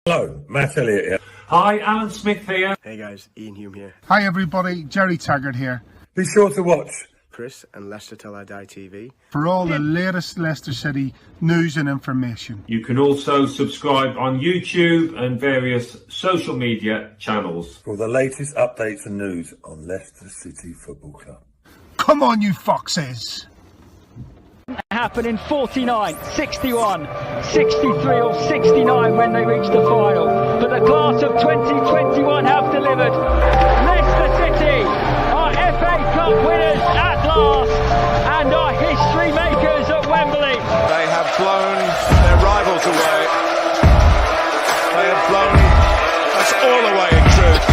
Hello, Matt Elliott here. Hi, Alan Smith here. Hey guys, Ian Hume here. Hi everybody, Jerry Taggart here. Be sure to watch Chris and Leicester LTIDtv For all the latest Leicester City news and information. You can also subscribe on YouTube and various social media channels. for the latest updates and news on Leicester City Football Club. Come on, you foxes! Happen in 49, 61, 63 or 69 when they reach the final. But the class of 2021 have delivered. Leicester City are FA Cup winners at last and are history makers at Wembley. They have blown their rivals away. They have blown us all away in truth.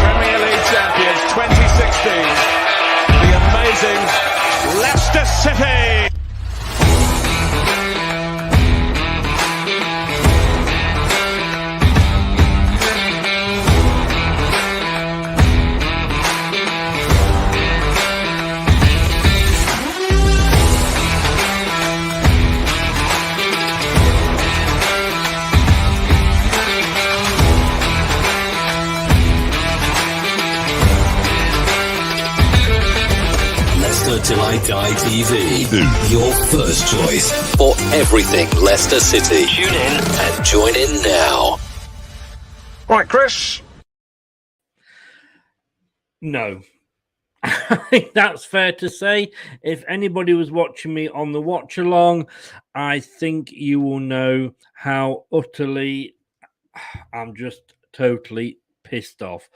Premier League champions 2016. The amazing Leicester City. Till I Die TV, your first choice for everything Leicester City. Tune in and join in now. Right, Chris. No. I think that's fair to say. If anybody was watching me on the watch along, I think you will know how utterly I'm just totally pissed off.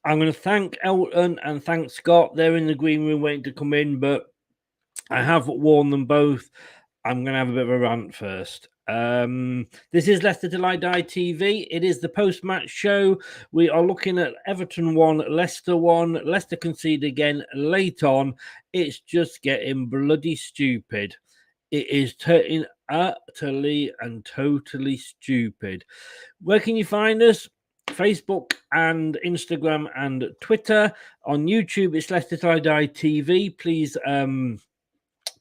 I'm going to thank Elton and thank Scott. They're in the green room waiting to come in, but I have warned them both. I'm going to have a bit of a rant first. This is Leicester Till I Die TV. It is the post-match show. We are looking at Everton 1, Leicester 1. Leicester concede again late on. It's just getting bloody stupid. It is turning utterly and totally stupid. Where can you find us? Facebook and Instagram and Twitter. On YouTube, it's Leicester Till I Die TV. Please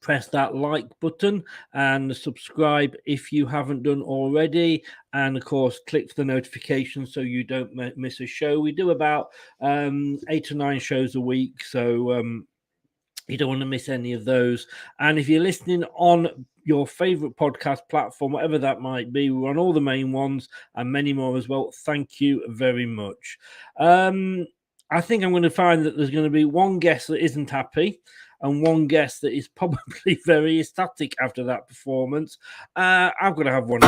press that like button and subscribe if you haven't done already. And of course, click the notification so you don't miss a show. We do about 8 or 9 shows a week, so you don't want to miss any of those. And if you're listening on your favorite podcast platform, whatever that might be, we're on all the main ones and many more as well. Thank you very much. I think I'm going to find that there's going to be one guest that isn't happy and one guest that is probably very ecstatic after that performance. I'm going to have one.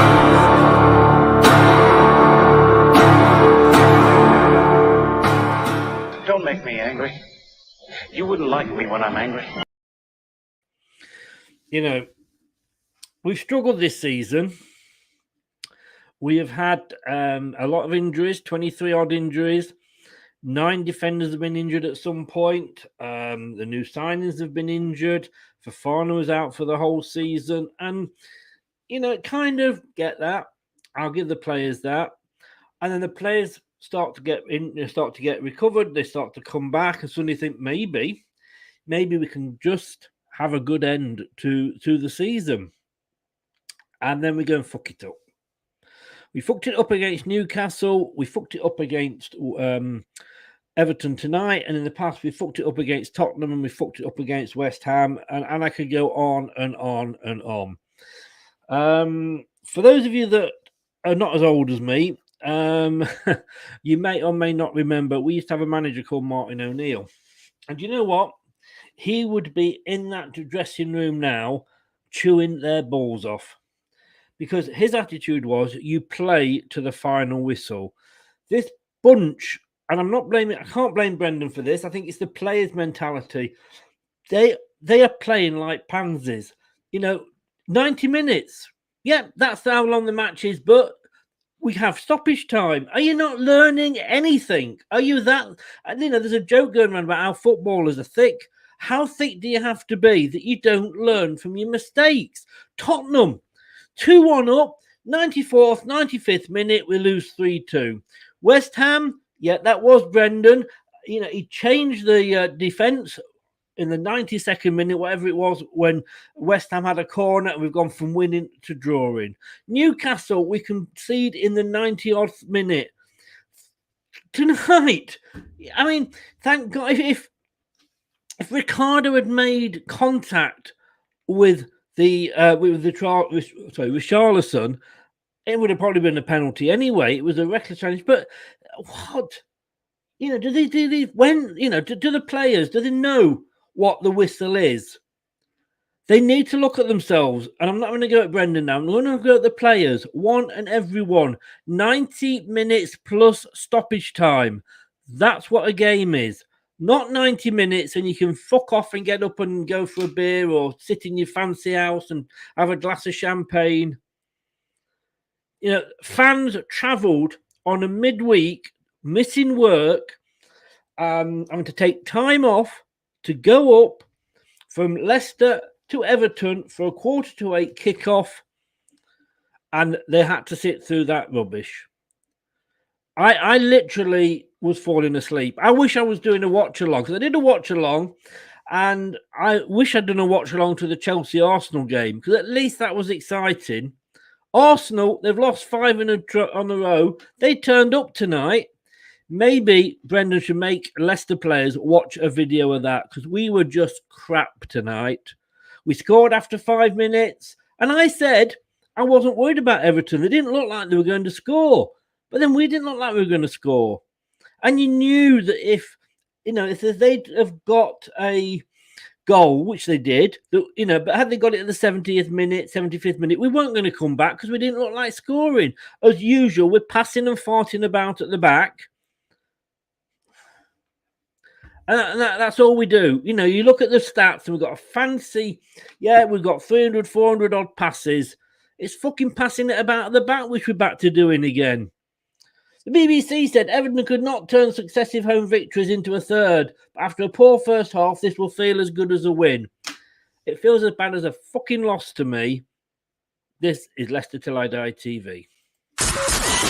Don't make me angry. You wouldn't like me when I'm angry. You know, we've struggled this season. We have had a lot of injuries, 23 odd injuries. 9 defenders have been injured at some point. The new signings have been injured. Fofana was out for the whole season. And, you know, kind of get that. I'll give the players that. And then the players start to get recovered. They start to come back and suddenly think maybe we can just have a good end to the season. And then we go and fuck it up. We fucked it up against Newcastle. We fucked it up against Everton tonight. And in the past, we fucked it up against Tottenham and we fucked it up against West Ham. And I could go on and on and on. For those of you that are not as old as me, you may or may not remember, we used to have a manager called Martin O'Neill. And you know what? He would be in that dressing room now chewing their balls off. Because his attitude was, you play to the final whistle. This bunch, and I can't blame Brendan for this. I think it's the players' mentality. They are playing like pansies. You know, 90 minutes. Yeah, that's how long the match is, but we have stoppage time. Are you not learning anything? Are you that? And, you know, there's a joke going around about how footballers are thick. How thick do you have to be that you don't learn from your mistakes? Tottenham, 2-1 up, 94th, 95th minute, we lose 3-2. West Ham, yeah, that was Brendan. You know, he changed the defence in the 92nd minute, whatever it was, when West Ham had a corner and we've gone from winning to drawing. Newcastle, we concede in the 90th minute. Tonight, I mean, thank God, if Ricardo had made contact with Richarlison, it would have probably been a penalty anyway. It was a reckless challenge. But what? Do the players, do they know what the whistle is? They need to look at themselves. And I'm not going to go at Brendan now. I'm going to go at the players, one and every one. 90 minutes plus stoppage time. That's what a game is. Not 90 minutes and you can fuck off and get up and go for a beer or sit in your fancy house and have a glass of champagne. Fans travelled on a midweek, missing work, having to take time off to go up from Leicester to Everton for a 7:45 kickoff, and they had to sit through that rubbish. I literally was falling asleep. I wish I was doing a watch along, because I did a watch along, and I wish I'd done a watch along to the Chelsea Arsenal game, because at least that was exciting. Arsenal, they've lost 5 on a row. They turned up tonight. Maybe Brendan should make Leicester players watch a video of that, because we were just crap tonight. We scored after 5 minutes, and I said I wasn't worried about Everton. They didn't look like they were going to score. But then we didn't look like we were going to score. And you knew that if they'd have got a goal, which they did, but had they got it at the 70th minute, 75th minute, we weren't going to come back because we didn't look like scoring. As usual, we're passing and farting about at the back. And that's all we do. You look at the stats and we've got a fancy, we've got 300, 400 odd passes. It's fucking passing it about at the back, which we're back to doing again. The BBC said Everton could not turn successive home victories into a third. But after a poor first half, this will feel as good as a win. It feels as bad as a fucking loss to me. This is Leicester Till I Die TV.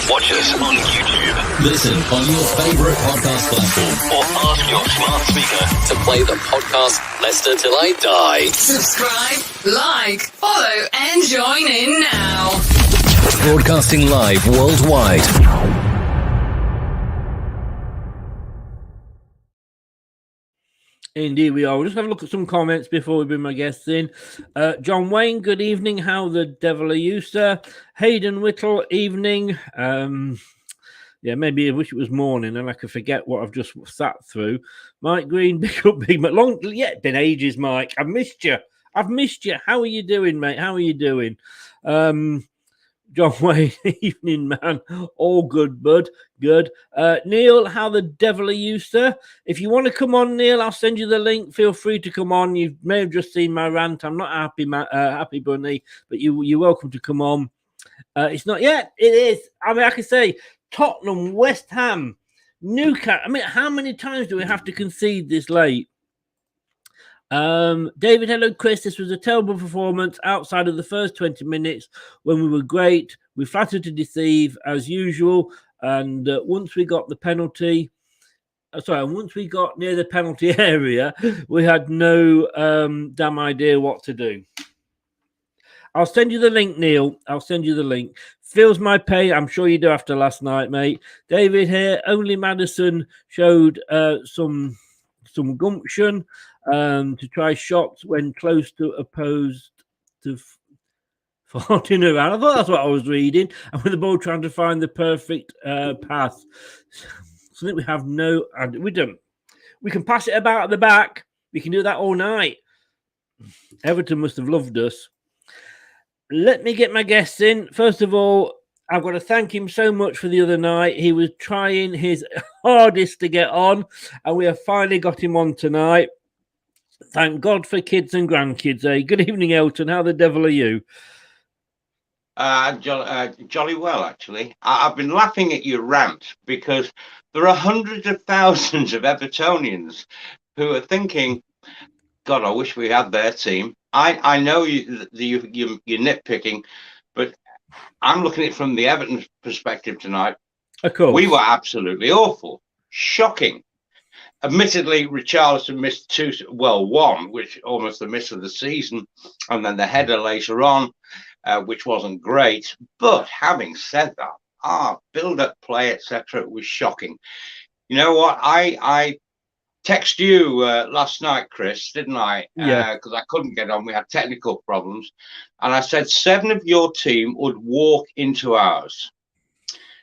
Watch us on YouTube. Listen on your favourite podcast platform. Or ask your smart speaker to play the podcast Leicester Till I Die. Subscribe, like, follow, and join in now. Broadcasting live worldwide. Indeed, we are. We'll just have a look at some comments before we bring my guests in. John Wayne, good evening. How the devil are you, sir? Hayden Whittle, evening. Maybe I wish it was morning and I could forget what I've just sat through. Mike Green, big up, big long. Yeah, been ages, Mike. I've missed you. How are you doing, mate? How are you doing? John Wayne, evening, man. All good, bud. Good. Neel, how the devil are you, sir? If you want to come on, Neel, I'll send you the link. Feel free to come on. You may have just seen my rant. I'm not happy, Bunny, but you're welcome to come on. It's not yet. It is. I mean, I can say Tottenham, West Ham, Newcastle. I mean, how many times do we have to concede this late? David, hello, Chris. This was a terrible performance outside of the first 20 minutes when we were great. We flattered to deceive as usual. And once we got the penalty, once we got near the penalty area, we had no damn idea what to do. I'll send you the link, Neel. I'll send you the link. Feels my pain. I'm sure you do after last night, mate. David here. Only Maddison showed some gumption to try shots when close to opposed to farting around. I thought that's what I was reading. And with the ball trying to find the perfect pass. Something we have no... We don't. We can pass it about at the back. We can do that all night. Everton must have loved us. Let me get my guests in. First of all, I've got to thank him so much for the other night. He was trying his hardest to get on, and we have finally got him on tonight. Thank God for kids and grandkids, eh? Good evening, Elton. How the devil are you? Jolly well, actually. I've been laughing at your rant because there are hundreds of thousands of Evertonians who are thinking, God, I wish we had their team. I know you're nitpicking, but I'm looking at it from the Everton perspective tonight. Of course. We were absolutely awful. Shocking. Admittedly, Richarlison missed one, which almost the miss of the season, and then the header later on, which wasn't great. But having said that, our build-up play, etc., was shocking. You know what? I texted you last night, Chris, didn't I? Yeah. Because I couldn't get on. We had technical problems. And I said 7 of your team would walk into ours.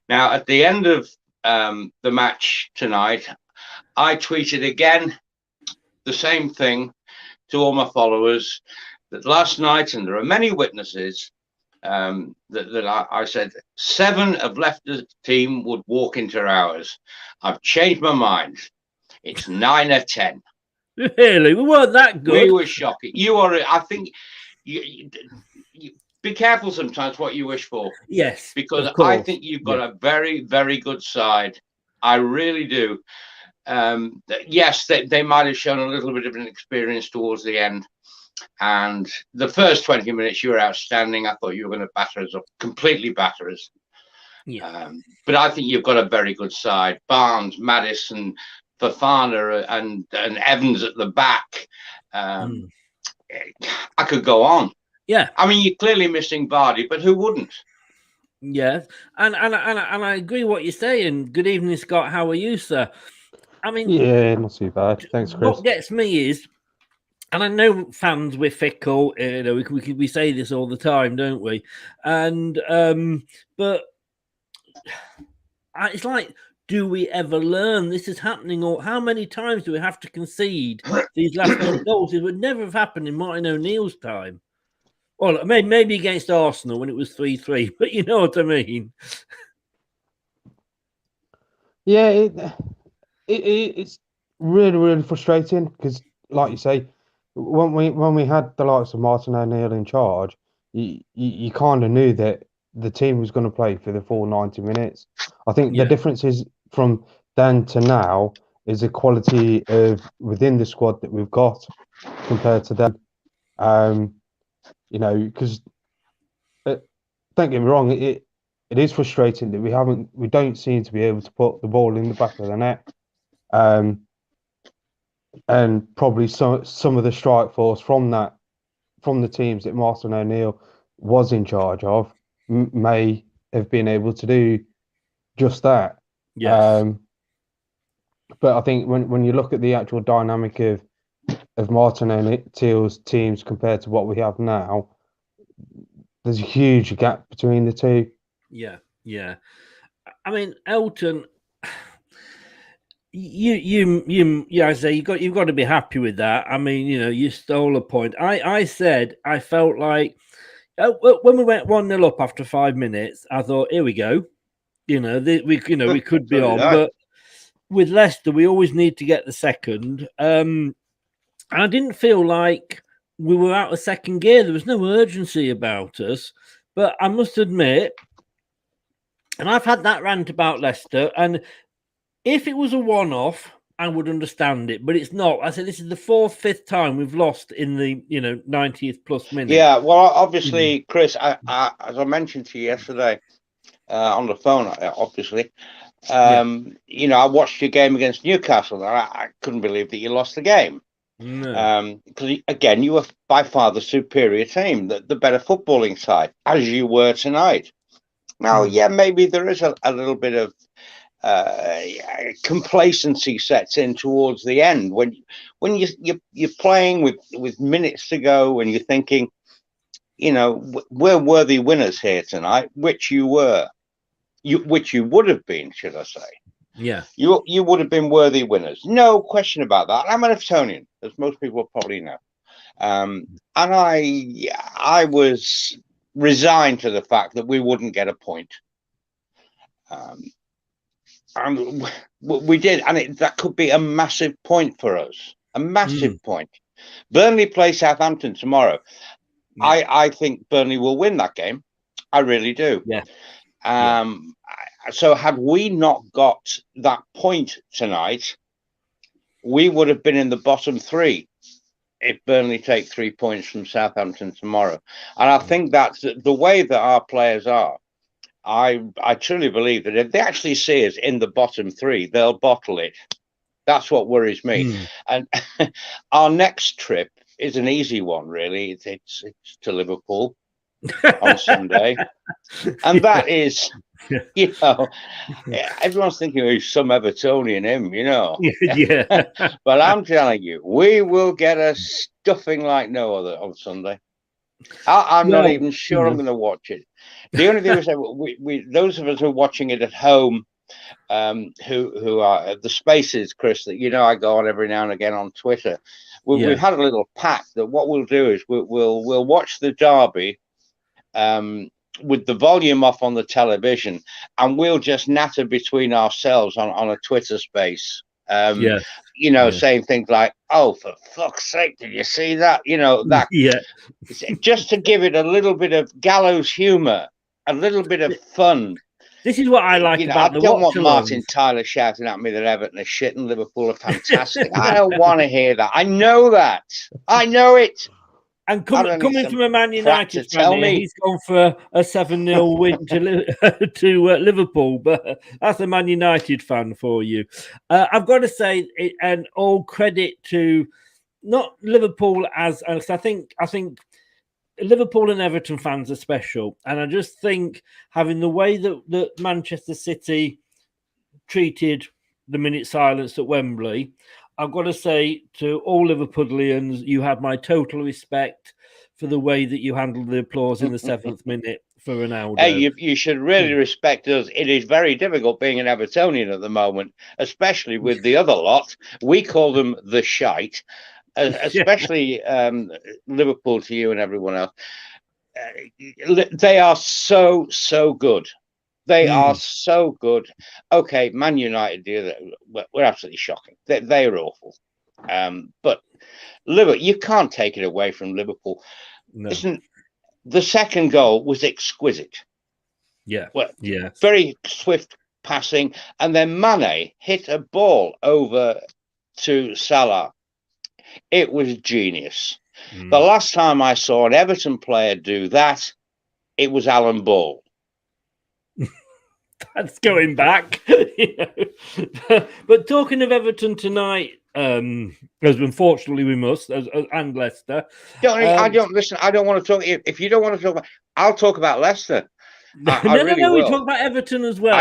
Now, at the end of the match tonight, I tweeted again the same thing to all my followers, that last night, and there are many witnesses, that I said 7 of Leicester's team would walk into ours. I've changed my mind. It's 9 or 10. Really? We weren't that good. We were shocking. You are, I think, you be careful sometimes what you wish for. Yes. Because I think you've got a very, very good side. I really do. Yes, they might have shown a little bit of an experience towards the end. And the first 20 minutes, you were outstanding. I thought you were going to batter us up, completely batter us. Yeah. But I think you've got a very good side. Barnes, Maddison, Fofana, and Evans at the back. I could go on. Yeah. I mean, you're clearly missing Vardy, but who wouldn't? Yeah. And I agree what you're saying. Good evening, Scott. How are you, sir? I mean, yeah, not too bad. Thanks, Chris. What gets me is, and I know fans, we're fickle. You know, we say this all the time, don't we? And but it's like, do we ever learn? This is happening, or how many times do we have to concede these last minute goals? It would never have happened in Martin O'Neill's time. Well, maybe against Arsenal when it was 3-3, but you know what I mean. Yeah, it's really, really frustrating because, like you say, when we had the likes of Martin O'Neill in charge, you kind of knew that the team was going to play for the full 90 minutes. I think the difference is from then to now is the quality of within the squad that we've got compared to then. You know, because don't get me wrong, it is frustrating that we don't seem to be able to put the ball in the back of the net. And probably some of the strike force from the teams that Martin O'Neill was in charge of may have been able to do just that. Yes. But I think when you look at the actual dynamic of Martin O'Neill's teams compared to what we have now, there's a huge gap between the two. Yeah. I mean, Elton, I say you've got to be happy with that. I mean, you know, you stole a point. I said I felt like when we went 1-0 up after 5 minutes, I thought, here we go. You know, we could be on, but with Leicester, we always need to get the second. And I didn't feel like we were out of second gear. There was no urgency about us. But I must admit, and I've had that rant about Leicester, and if it was a one-off, I would understand it, but it's not. I said this is the 4th, 5th time we've lost in the 90th plus minute. Yeah, well, obviously, Chris, as I mentioned to you yesterday on the phone, obviously, I watched your game against Newcastle, and I couldn't believe that you lost the game. No. Because again, you were by far the superior team, the better footballing side, as you were tonight. Now, maybe there is a little bit of complacency sets in towards the end when you're playing with minutes to go and you're thinking, we're worthy winners here tonight, which you were, which you would have been, should I say? Yeah, you would have been worthy winners, no question about that. I'm an Evertonian, as most people probably know, and I was resigned to the fact that we wouldn't get a point. And we did, and that could be a massive point for us. A massive point. Burnley play Southampton tomorrow. Yeah. I think Burnley will win that game. I really do. Yeah. So had we not got that point tonight, we would have been in the bottom 3 if Burnley take 3 points from Southampton tomorrow. And I think that's the way that our players are. I truly believe that if they actually see us in the bottom 3, they'll bottle it. That's what worries me. Mm. And our next trip is an easy one, really. It's to Liverpool on Sunday. And that is, you know, everyone's thinking he's some Evertonian him, you know. Yeah. But I'm telling you, we will get a stuffing like no other on Sunday. I'm not even sure I'm going to watch it. The only thing is that we those of us who are watching it at home, who are the spaces, Chris, that you know I go on every now and again on Twitter. We've had a little pact that what we'll do is we'll watch the derby with the volume off on the television, and we'll just natter between ourselves on a Twitter space. You know, saying things like, "Oh, for fuck's sake, did you see that?" You know, that just to give it a little bit of gallows humor, a little bit of fun. This is what I like about I don't want Martin Tyler shouting at me that Everton are shit and Liverpool are fantastic. I don't want to hear that. I know that. I know it. And coming from a Man United fan, he's gone for a 7-0 win to Liverpool, but that's a Man United fan for you. I've got to say, and all credit to not Liverpool as I think Liverpool and Everton fans are special, and I just think having the way that Manchester City treated the minute silence at Wembley, I've got to say to all Liverpudlians, you have my total respect for the way that you handled the applause in the 7th minute for Ronaldo. Hey, you should really respect us. It is very difficult being an Evertonian at the moment, especially with the other lot. We call them the shite. Especially Liverpool to you and everyone else. They are so good. They are so good. Okay, Man United, we're absolutely shocking. They are awful. But Liverpool, you can't take it away from Liverpool. No. Listen, the second goal was exquisite. Very swift passing, and then Mane hit a ball over to Salah. It was genius. The last time I saw an Everton player do that, it was Alan Ball. That's going back. But talking of Everton tonight, as unfortunately we must, and Leicester. I don't listen. I don't want to talk. If you don't want to talk about, I'll talk about Leicester. No, we talk about Everton as well.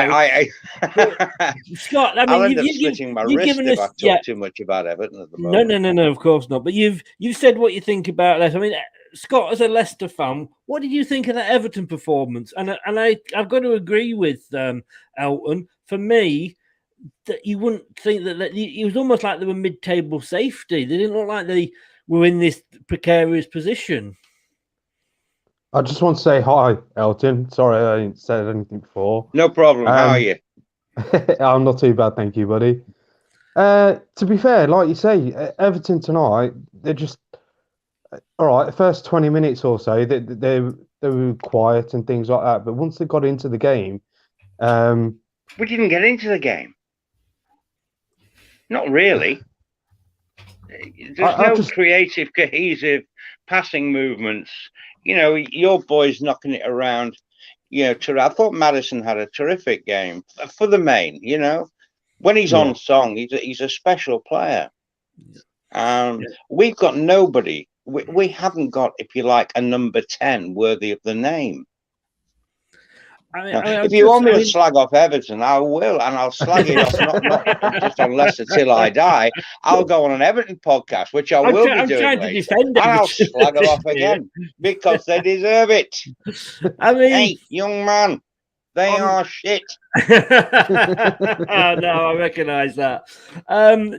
Scott, I mean, I'll end up slitting my wrist if I talk too much about Everton at the moment. No, of course not. But you've said what you think about Leicester. I mean, Scott, as a Leicester fan, what did you think of that Everton performance? And I've got to agree with Elton. For me, that you wouldn't think that it was almost like they were mid-table safety. They didn't look like they were in this precarious position. I just want to say hi, Elton. Sorry I didn't say anything before. No problem. How are you? I'm not too bad, thank you, buddy. To be fair, like you say, Everton tonight, they're just all right. The first 20 minutes or so, they were quiet and things like that. But once they got into the game, we didn't get into the game. Not really. There's no creative, cohesive passing movements. You know, your boys knocking it around. You know, I thought Maddison had a terrific game for the main. You know, when he's on song, he's a special player. We've got nobody. We haven't got, if you like, a number 10 worthy of the name. If you want me to slag off Everton, I will, and I'll slag it off not just on Leicester till I die. I'll go on an Everton podcast, which I will be doing later, and I'll slag it off again because they deserve it. I mean, hey, young man, they are shit. No, I recognise that.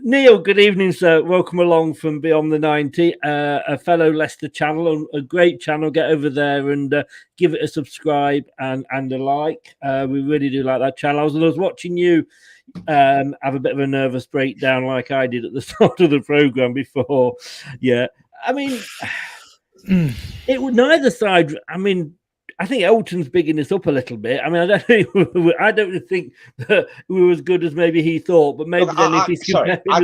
Neel, good evening, sir. Welcome along from Beyond the 90, a fellow Leicester channel, a great channel. Get over there and give it a subscribe and a like. We really do like that channel. I was watching you have a bit of a nervous breakdown like I did at the start of the programme before. Yeah, I mean, it would neither side. I mean, I think Elton's bigging this up a little bit. I mean, I don't think that we were as good as maybe he thought, but maybe I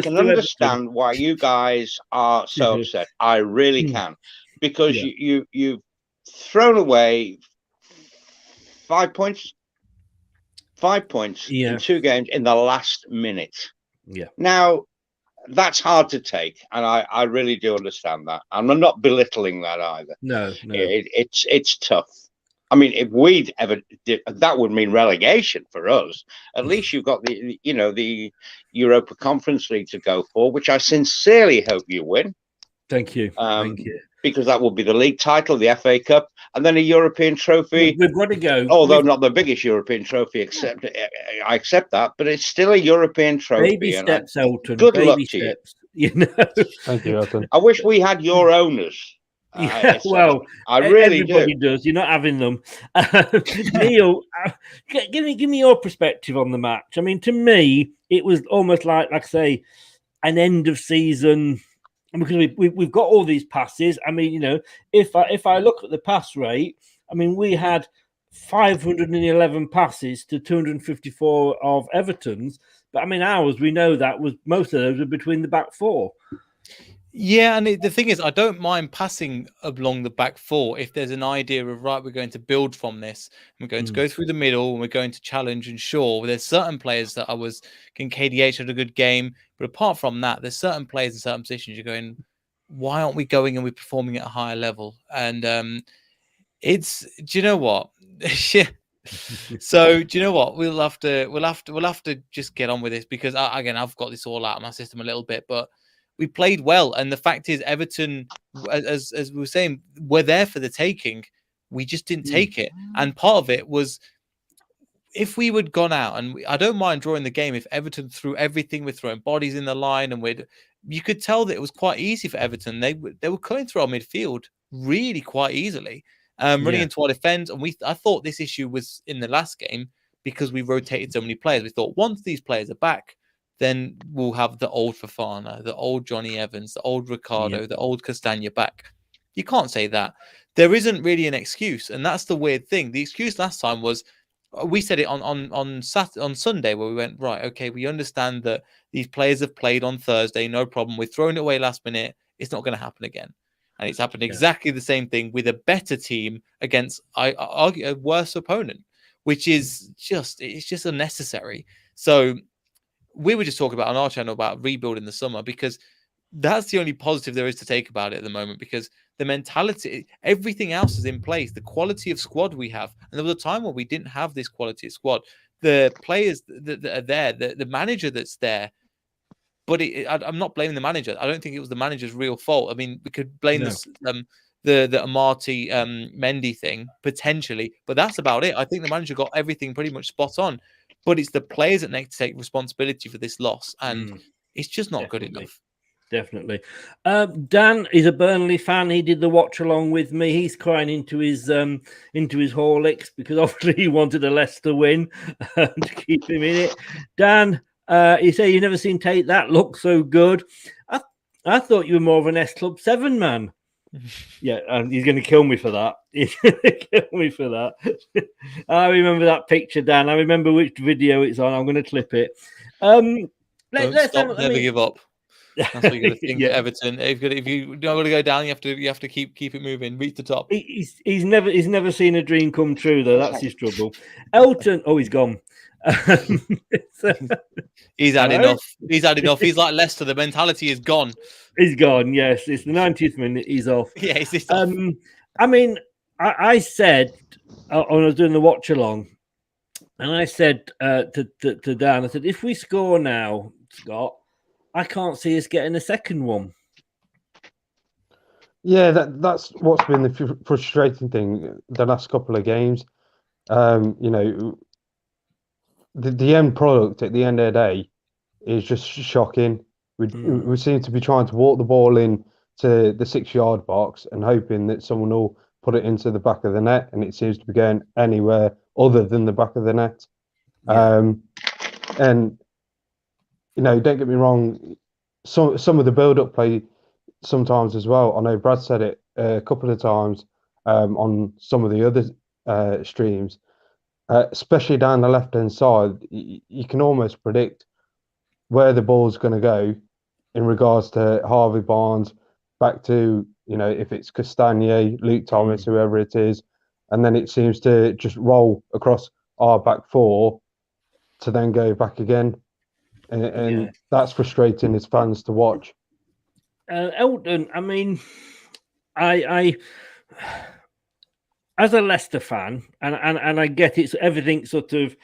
can understand why you guys are so upset. I really can, because you've thrown away 5 points in 2 games in the last minute. Yeah. Now, that's hard to take, and I really do understand that. And I'm not belittling that either. No. It's tough. I mean, if we'd ever did, that would mean relegation for us. At least you've got the Europa Conference League to go for, which I sincerely hope you win. Thank you. Thank you. Because that will be the league title, the FA Cup, and then a European trophy. We've got to go. Although not the biggest European trophy, I accept that, but it's still a European trophy. Baby steps, Elton. Good Baby luck to steps. you. Thank you, Elton. I wish we had your owners. Well, I really everybody does. You're not having them. Neel, give me your perspective on the match. I mean, to me, it was almost like I say, an end of season. Because we've got all these passes. I mean, if I look at the pass rate, I mean, we had 511 passes to 254 of Everton's. But I mean, ours, we know that was most of those were between the back four. Yeah, and the thing is, I don't mind passing along the back four if there's an idea of, right, we're going to build from this. We're going to go through the middle and we're going to challenge and sure. There's certain players that KDH had a good game. But apart from that, there's certain players in certain positions you're going, why aren't we going and we're performing at a higher level? And do you know what? So do you know what? We'll have to just get on with this because I've got this all out of my system a little bit, but we played well, and the fact is, Everton, as we were saying, were there for the taking. We just didn't take it, and part of it was if we would gone out, and I don't mind drawing the game if Everton threw everything, we're throwing bodies in the line, and you could tell that it was quite easy for Everton. They were coming through our midfield really quite easily, running into our defence, and I thought this issue was in the last game because we rotated so many players. We thought once these players are back, then we'll have the old Fofana, the old Johnny Evans, the old Ricardo, the old Castagna back. You can't say that. There isn't really an excuse, and that's the weird thing. The excuse last time was, we said it on Sunday where we went, right, okay, we understand that these players have played on Thursday, no problem. We're throwing it away last minute. It's not going to happen again. And it's happened exactly the same thing with a better team against, I argue, a worse opponent, which is just unnecessary. So we were just talking about on our channel about rebuilding the summer because that's the only positive there is to take about it at the moment because the mentality, everything else is in place. The quality of squad we have. And there was a time where we didn't have this quality of squad. The players that are there, the manager that's there, but I'm not blaming the manager. I don't think it was the manager's real fault. I mean, we could blame the Amarty Mendy thing potentially, but that's about it. I think the manager got everything pretty much spot on. But it's the players that need to take responsibility for this loss, and it's just not good enough. Definitely. Dan is a Burnley fan. He did the watch along with me. He's crying into his Horlicks because obviously he wanted a Leicester win to keep him in it. Dan, you say you've never seen Tate that look so good. I thought you were more of an S Club 7 man. Yeah, and he's going to kill me for that. He's going to kill me for that. I remember that picture, Dan. I remember which video it's on. I'm going to clip it. Let's never give up. That's what you're going to think. Everton. If you don't want to go down, you have to keep it moving. Reach the top. He's never seen a dream come true though. That's his trouble. Elton. Oh, he's gone. He's had enough. He's had enough. He's like Leicester. The mentality is gone. He's gone. Yes, it's the 90th minute. He's off. Yeah, he's off. I mean, I said when I was doing the watch along, and I said to Dan, I said, if we score now, Scott, I can't see us getting a second one. Yeah, that's what's been the frustrating thing the last couple of games. The end product at the end of the day is just shocking. We seem to be trying to walk the ball in to the 6-yard box and hoping that someone will put it into the back of the net, and it seems to be going anywhere other than the back of the net. And don't get me wrong, some of the build-up play sometimes as well. I know Brad said it a couple of times on some of the other streams. Especially down the left-hand side, you can almost predict where the ball's going to go in regards to Harvey Barnes, back to, if it's Castagna, Luke Thomas, whoever it is, and then it seems to just roll across our back four to then go back again. and that's frustrating as fans to watch. Elton, I mean, I as a Leicester fan, and I get it's everything sort of,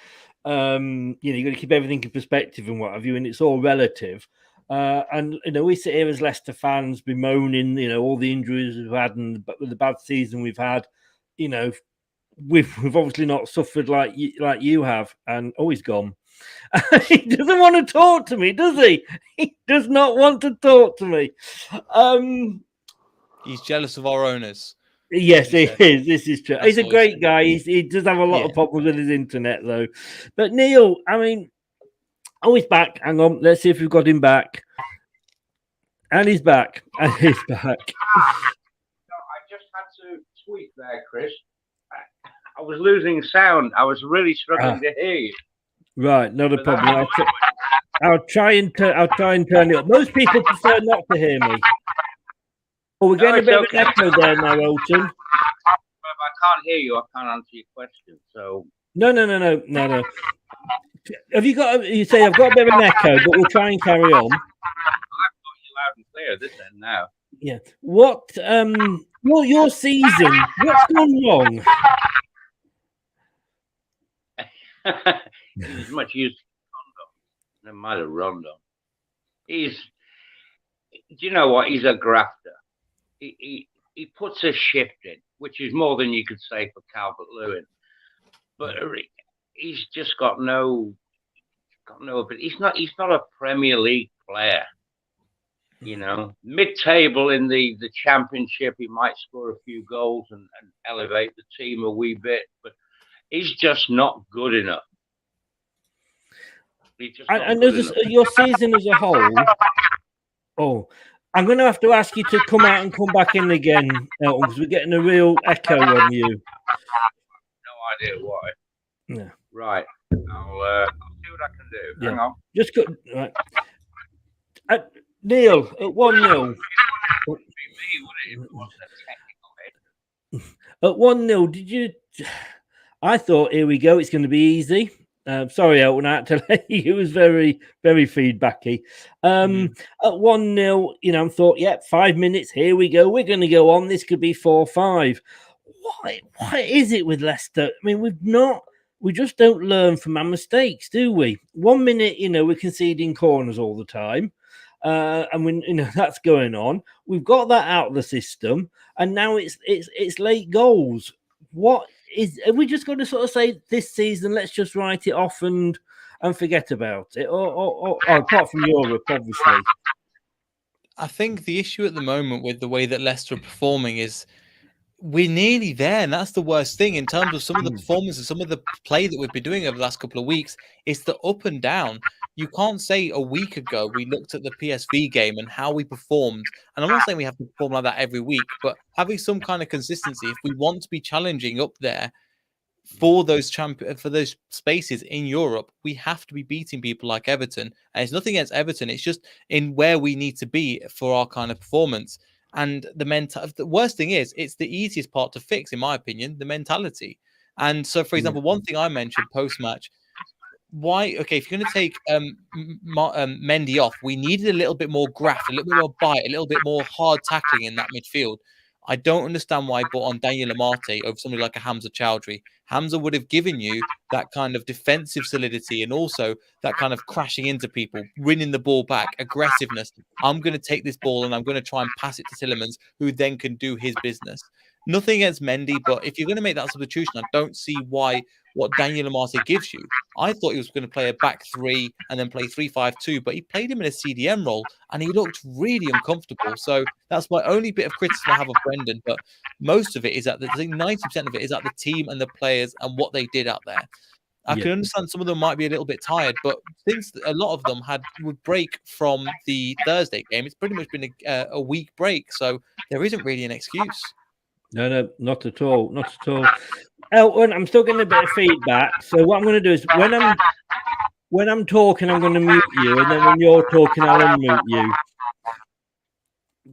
you got to keep everything in perspective and what have you, and it's all relative. And we sit here as Leicester fans bemoaning, all the injuries we've had and the bad season we've had. We've obviously not suffered like you have, and he's gone. He doesn't want to talk to me, does he? He does not want to talk to me. He's jealous of our owners. Yes, he is. This is true. He's a great guy. He does have a lot of problems with his internet, though. But Neel, I mean, he's back. Hang on, let's see if we've got him back. And he's back. And he's back. I just had to tweet there, Chris. I was losing sound. I was really struggling to hear you. Right, not a problem. I'll try and turn it up. Most people prefer not to hear me. Oh, we're getting a bit of an echo there now, Elton. But if I can't hear you, I can't answer your question. So no. Have you got? You say I've got a bit of an echo, but we'll try and carry on. I've got you loud and clear this end now. Yeah. What? Your season? What's gone wrong? He's much used to Rondo. No matter Rondo. Do you know what? He's a grafter. He puts a shift in, which is more than you could say for Calvert-Lewin. But he's just got no. But he's not a Premier League player. Mid-table in the Championship, he might score a few goals and elevate the team a wee bit, but he's just not good enough. And your season as a whole. I'm going to have to ask you to come out and come back in again, Elton, because we're getting a real echo on you. No idea why. Yeah. Right. I'll see what I can do. Yeah. Hang on. Just go. Right. Neel, at 1-0. At 1-0, did you? I thought, here we go, it's going to be easy. Sorry, Elton, I had to let you. It was very, very feedbacky. At 1-0, I thought, 5 minutes, here we go. We're going to go on. This could be 4-5. Why is it with Leicester? I mean, we just don't learn from our mistakes, do we? 1 minute, we're conceding corners all the time. And when that's going on, we've got that out of the system, and now it's late goals. Are we just going to sort of say this season, let's just write it off and forget about it? Or apart from Europe, obviously. I think the issue at the moment with the way that Leicester are performing is we're nearly there, and that's the worst thing in terms of some of the performances, some of the play that we've been doing over the last couple of weeks. It's the up and down. You can't say a week ago we looked at the PSV game and how we performed. And I'm not saying we have to perform like that every week, but having some kind of consistency, if we want to be challenging up there for those spaces in Europe, we have to be beating people like Everton. And it's nothing against Everton. It's just in where we need to be for our kind of performance. And the worst thing is, it's the easiest part to fix, in my opinion, the mentality. And so, for example, one thing I mentioned post-match, if you're going to take Mendy off, we needed a little bit more graft, a little bit more bite, a little bit more hard tackling in that midfield. I don't understand why I brought on Daniel Amate over somebody like a Hamza Chowdhury. Hamza would have given you that kind of defensive solidity and also that kind of crashing into people, winning the ball back, aggressiveness. I'm going to take this ball and I'm going to try and pass it to Tielemans, who then can do his business. Nothing against Mendy, but if you're going to make that substitution, I don't see what Daniel Amate gives you. I thought he was going to play a back three and then play 3-5-2, but he played him in a CDM role and he looked really uncomfortable. So that's my only bit of criticism I have of Brendan. But most of it is I think 90% of it is at the team and the players and what they did out there. I can understand some of them might be a little bit tired, but since a lot of them would break from the Thursday game, it's pretty much been a week break. So there isn't really an excuse. No, not at all. Not at all. Elton, I'm still getting a bit of feedback. So what I'm going to do is when I'm talking, I'm going to mute you, and then when you're talking, I'll unmute you.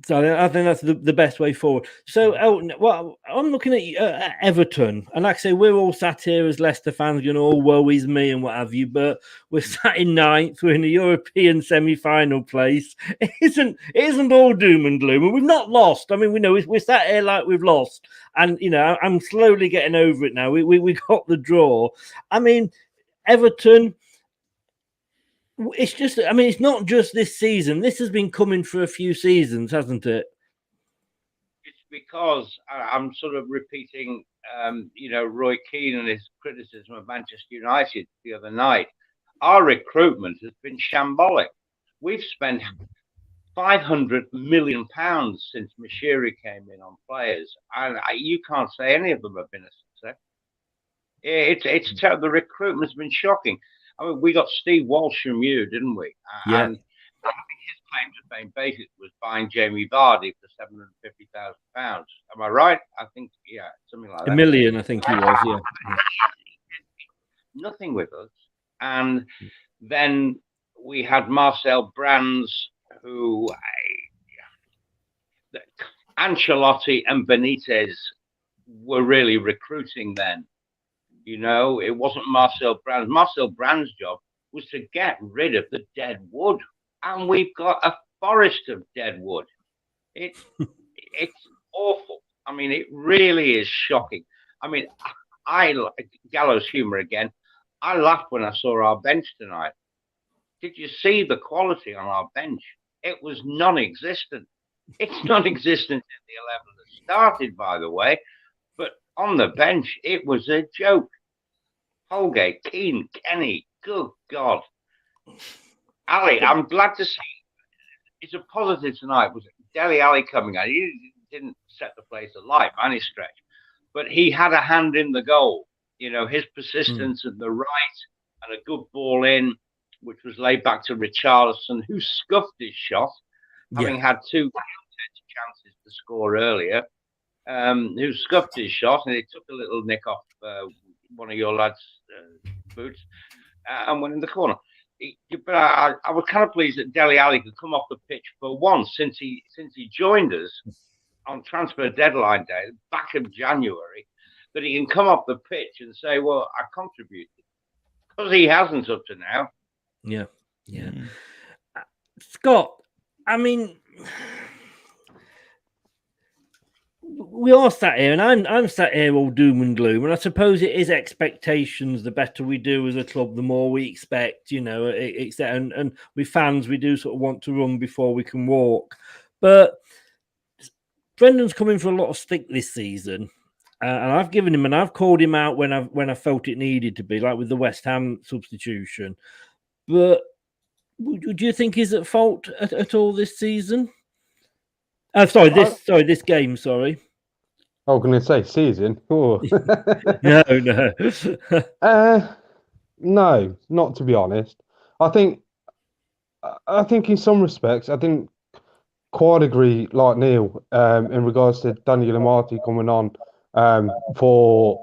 So I think that's the best way forward. So, Elton, well, I'm looking at Everton, and like I say, we're all sat here as Leicester fans, woe is me and what have you, but we're sat in ninth, we're in a European semi-final place. It isn't all doom and gloom, and we've not lost. I mean, we know we're sat here like we've lost, and, I'm slowly getting over it now. We got the draw. I mean, Everton... It's just, I mean, it's not just this season. This has been coming for a few seasons, hasn't it? It's because I'm sort of repeating, Roy Keane and his criticism of Manchester United the other night. Our recruitment has been shambolic. We've spent £500 million since Mashiri came in on players, and you can't say any of them have been a success. It's terrible. The recruitment's been shocking. I mean, we got Steve Walsh from you, didn't we? Yeah. And I think his claim to fame basically was buying Jamie Vardy for £750,000. Am I right? I think, yeah, something like that. $1 million, I think he was, yeah. Nothing with us. And then we had Marcel Brands, who Ancelotti and Benitez were really recruiting then. It wasn't Marcel Brands. Marcel Brands' job was to get rid of the dead wood. And we've got a forest of dead wood. It's awful. I mean, it really is shocking. I mean, gallows humor again. I laughed when I saw our bench tonight. Did you see the quality on our bench? It was non-existent. It's non-existent in the 11 that started, by the way. But on the bench, it was a joke. Holgate, Keane, Kenny, good God. Ali, I'm glad to see. It's a positive tonight. Was Dele Alli coming out? He didn't set the place alight by any stretch, but he had a hand in the goal. His persistence at the right and a good ball in, which was laid back to Richarlison, who scuffed his shot, having had two chances to score earlier. Who scuffed his shot, and he took a little nick off one of your lads' boots and went in the corner. But I was kind of pleased that Dele Alli could come off the pitch for once since he joined us on transfer deadline day, back of January, that he can come off the pitch and say, well, I contributed. Because he hasn't up to now. Yeah. Scott, I mean... We are sat here, and I'm sat here all doom and gloom, and I suppose it is expectations. The better we do as a club, the more we expect, and with fans, we do sort of want to run before we can walk. But Brendan's coming for a lot of stick this season, and I've given him, and I've called him out when I felt it needed to be, like with the West Ham substitution. But do you think he's at fault at all this season? This game, sorry. I was going to say season. Oh. No. No, not to be honest. I think in some respects, I didn't quite agree like Neel in regards to Daniel Amati coming on for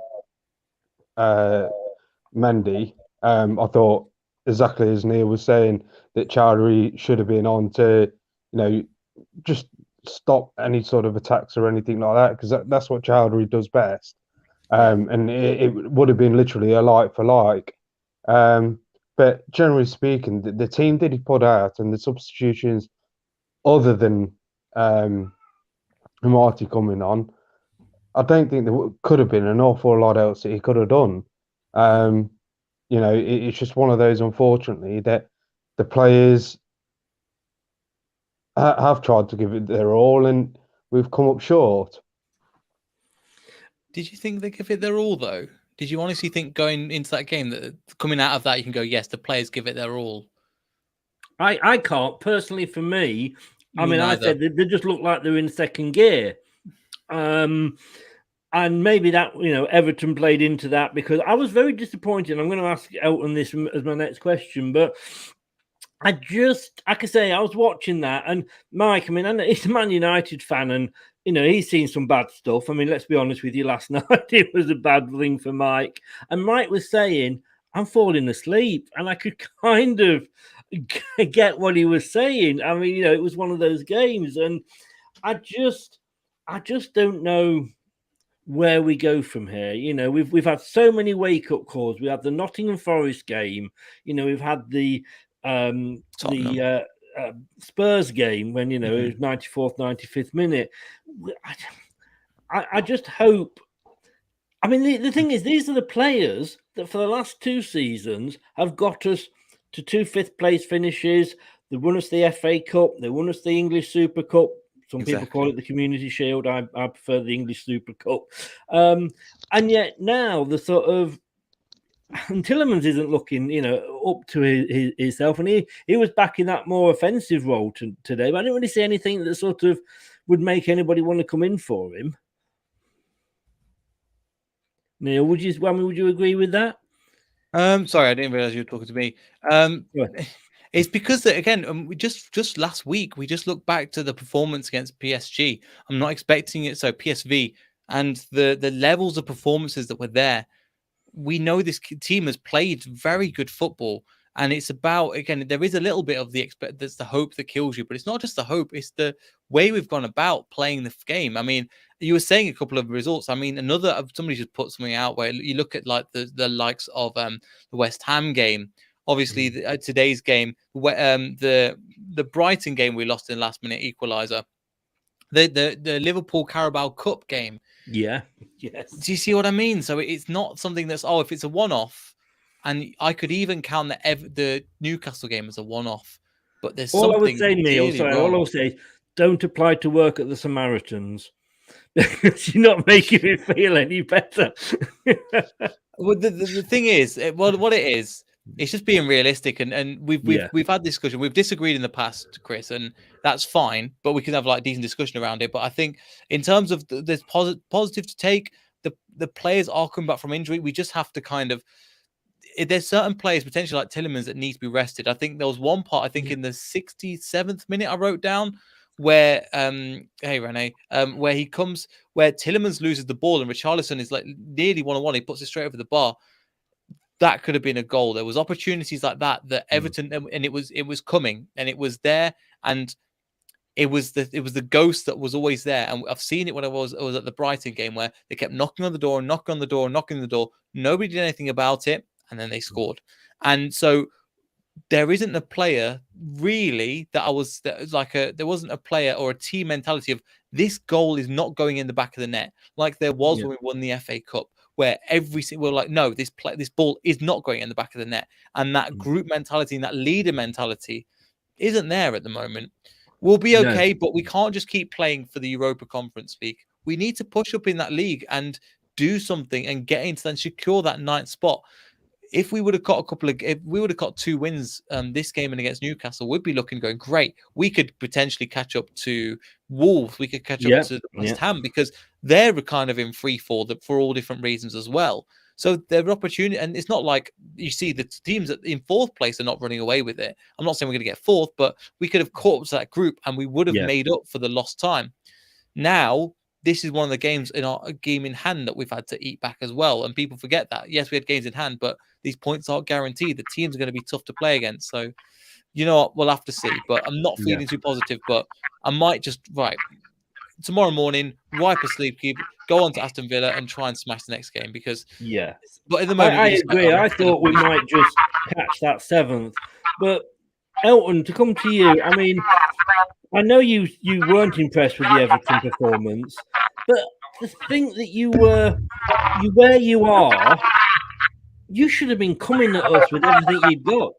Mendy. I thought exactly as Neel was saying that Chowdhury should have been on to, just stop any sort of attacks or anything like that, because that's what Chowdhury does best. And it would have been literally a like for like. But generally speaking, the team that he put out and the substitutions, other than Amati coming on, I don't think there could have been an awful lot else that he could have done. It's just one of those, unfortunately, that the players have tried to give it their all, and we've come up short. Did you think they give it their all, though? Did you honestly think going into that game, that coming out of that, you can go, yes, the players give it their all? I can't. Personally, for me, I said they just look like they're in second gear. And maybe that, Everton played into that, because I was very disappointed. I'm going to ask Elton this as my next question, but I could say I was watching that, and Mike, he's a Man United fan, and he's seen some bad stuff. Let's be honest with you, last night it was a bad thing for Mike, and Mike was saying, I'm falling asleep, and I could kind of get what he was saying. It was one of those games, and I just don't know where we go from here. You know, we've had so many wake up calls. We had the Nottingham Forest game. You know, we've had the Spurs game when it was 94th, 95th minute. I just hope. I mean, the thing is, these are the players that for the last 2 seasons have got us to 2 5th-place finishes. They won us the FA Cup. They won us the English Super Cup. Some people call it the Community Shield. I prefer the English Super Cup. And yet now the sort of and Tielemans isn't looking, up to himself. And he was back in that more offensive role today. But I didn't really see anything that sort of would make anybody want to come in for him. Neel, would you agree with that? Sorry, I didn't realize you were talking to me. It's because that, again, we just last week we just looked back to the performance against PSG. I'm not expecting it. So PSV and the levels of performances that were there. We know this team has played very good football, and it's about, again, there is a little bit of there's the hope that kills you, but it's not just the hope; it's the way we've gone about playing the game. I mean, you were saying a couple of results. I mean, somebody just put something out where you look at like the likes of the West Ham game. Obviously, today's game, the Brighton game we lost in last minute equaliser, the Liverpool Carabao Cup game. Yeah, yes. Do you see what I mean? So it's not something that's if it's a one-off, and I could even count the Newcastle game as a one-off. But there's all something. I would say, Neel. Sorry, all I would say, don't apply to work at the Samaritans. You're not making me feel any better. Well, the thing is, what it is. It's just being realistic, and we've had discussion. We've disagreed in the past, Chris, and that's fine. But we can have like decent discussion around it. But I think in terms of there's positive to take, the players are coming back from injury. We just have to kind of. There's certain players potentially like Tielemans that need to be rested. I think there was one part. I think in the 67th minute I wrote down where hey Rene, where Tielemans loses the ball and Richarlison is like nearly 1-on-1. He puts it straight over the bar. That could have been a goal. There was opportunities like that Everton, and it was coming, and it was there, and it was the ghost that was always there. And I've seen it when I was at the Brighton game where they kept knocking on the door, knocking on the door, knocking on the door. Nobody did anything about it, and then they scored. And so there isn't a player really there wasn't a player or a team mentality of this goal is not going in the back of the net like there was when we won the FA Cup. Where we're like, no, this ball is not going in the back of the net, and that group mentality and that leader mentality isn't there at the moment. We'll be okay, but we can't just keep playing for the Europa Conference League. We need to push up in that league and do something and get into and secure that 9th spot. If we would have got if we would have got 2 wins this game and against Newcastle, we'd be going great. We could potentially catch up to Wolves. We could catch up to West Ham because they're kind of in free fall for all different reasons as well. So there are opportunity, and it's not like you see the teams in 4th place are not running away with it. I'm not saying we're going to get 4th, but we could have caught up to that group and we would have made up for the lost time. Now, this is one of the games in our game in hand that we've had to eat back as well. And people forget that. Yes, we had games in hand, but these points aren't guaranteed. The teams are going to be tough to play against. So, you know what? We'll have to see. But I'm not feeling too positive. But I might just, tomorrow morning, wipe a sleep, go on to Aston Villa and try and smash the next game because... Yeah. But at the moment... I agree. I thought we might just catch that 7th. But, Elton, to come to you, I mean... I know you weren't impressed with the Everton performance, but to think that you were where you are, you should have been coming at us with everything you've got.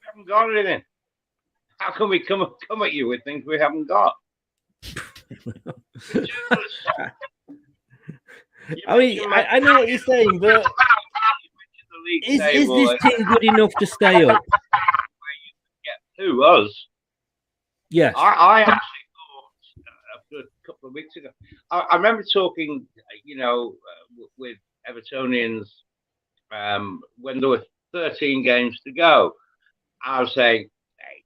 We haven't got anything. How can we come at you with things we haven't got? I mean, I know what you're saying, but is this team good enough to stay up? Who, us? Yes. I actually thought a couple of weeks ago, I remember talking, with Evertonians when there were 13 games to go. I was saying, hey,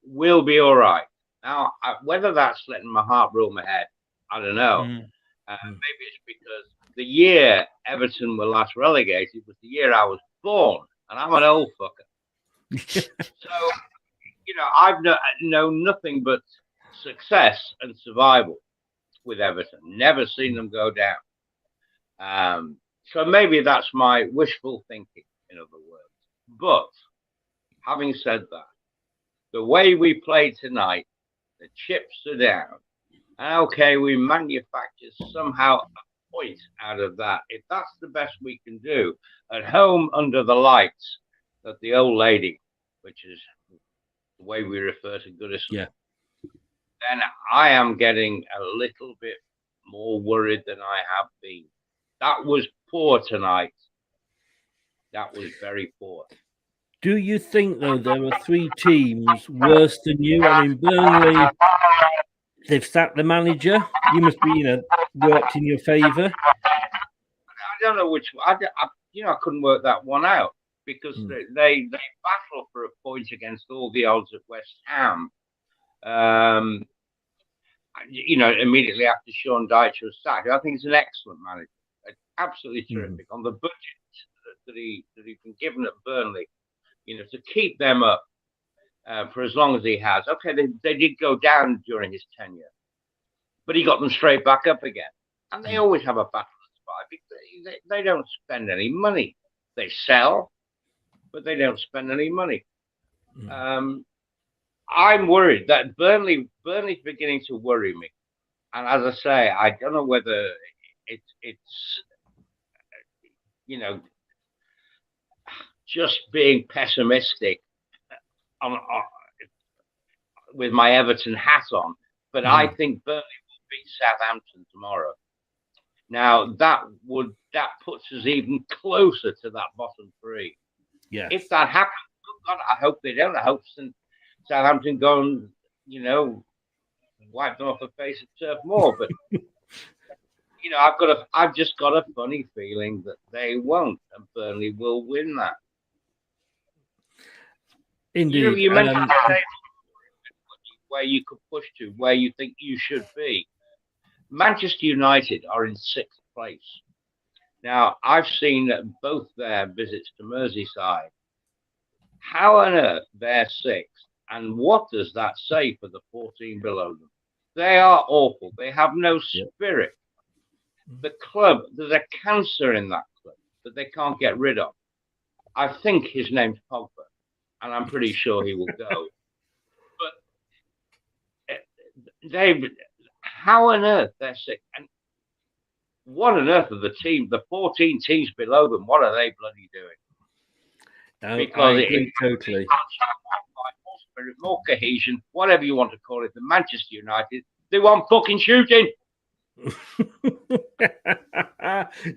we'll be all right. Now, whether that's letting my heart rule my head, I don't know. Maybe it's because the year Everton were last relegated was the year I was born, and I'm an old fucker. So, I've known nothing but success and survival with Everton. Never seen them go down. So maybe that's my wishful thinking, in other words. But having said that, the way we played tonight, the chips are down. And okay, we manufacture somehow a point out of that. If that's the best we can do at home under the lights, that the old lady, which is the way we refer to Goodison, then I am getting a little bit more worried than I have been. That was poor tonight. That was very poor. Do you think, though, there are 3 teams worse than you? I mean, Burnley, they've sacked the manager. You must be, worked in your favour. I don't know which one. I couldn't work that one out because they battle for a point against all the odds at West Ham. Immediately after Sean Dyche was sacked. I think he's an excellent manager. Absolutely terrific. On the budget that he's been given at Burnley, to keep them up for as long as he has. Okay, they did go down during his tenure, but he got them straight back up again. And they always have a battle to survive because they don't spend any money. They sell, but they don't spend any money. I'm worried that Burnley's beginning to worry me. And as I say, I don't know whether it's just being pessimistic with my Everton hat on, but I think Burnley will beat Southampton tomorrow. Now that puts us even closer to that bottom 3. Yeah. If that happens, God, I hope they don't. I hope Southampton go and wipe them off the face of Turf Moor, but. I've just got a funny feeling that they won't, and Burnley will win that. Indeed. You mentioned where you could push to, where you think you should be. Manchester United are in 6th place. Now, I've seen both their visits to Merseyside. How on earth they're 6th? And what does that say for the 14 below them? They are awful. They have no spirit. The club, there's a cancer in that club that they can't get rid of. I think his name's Pogba, and I'm pretty sure he will go. But how on earth they're 6th? And what on earth are the 14 teams below them? What are they bloody doing? Because I agree totally. More spirit, more cohesion, whatever you want to call it. The Manchester United, they want fucking shooting.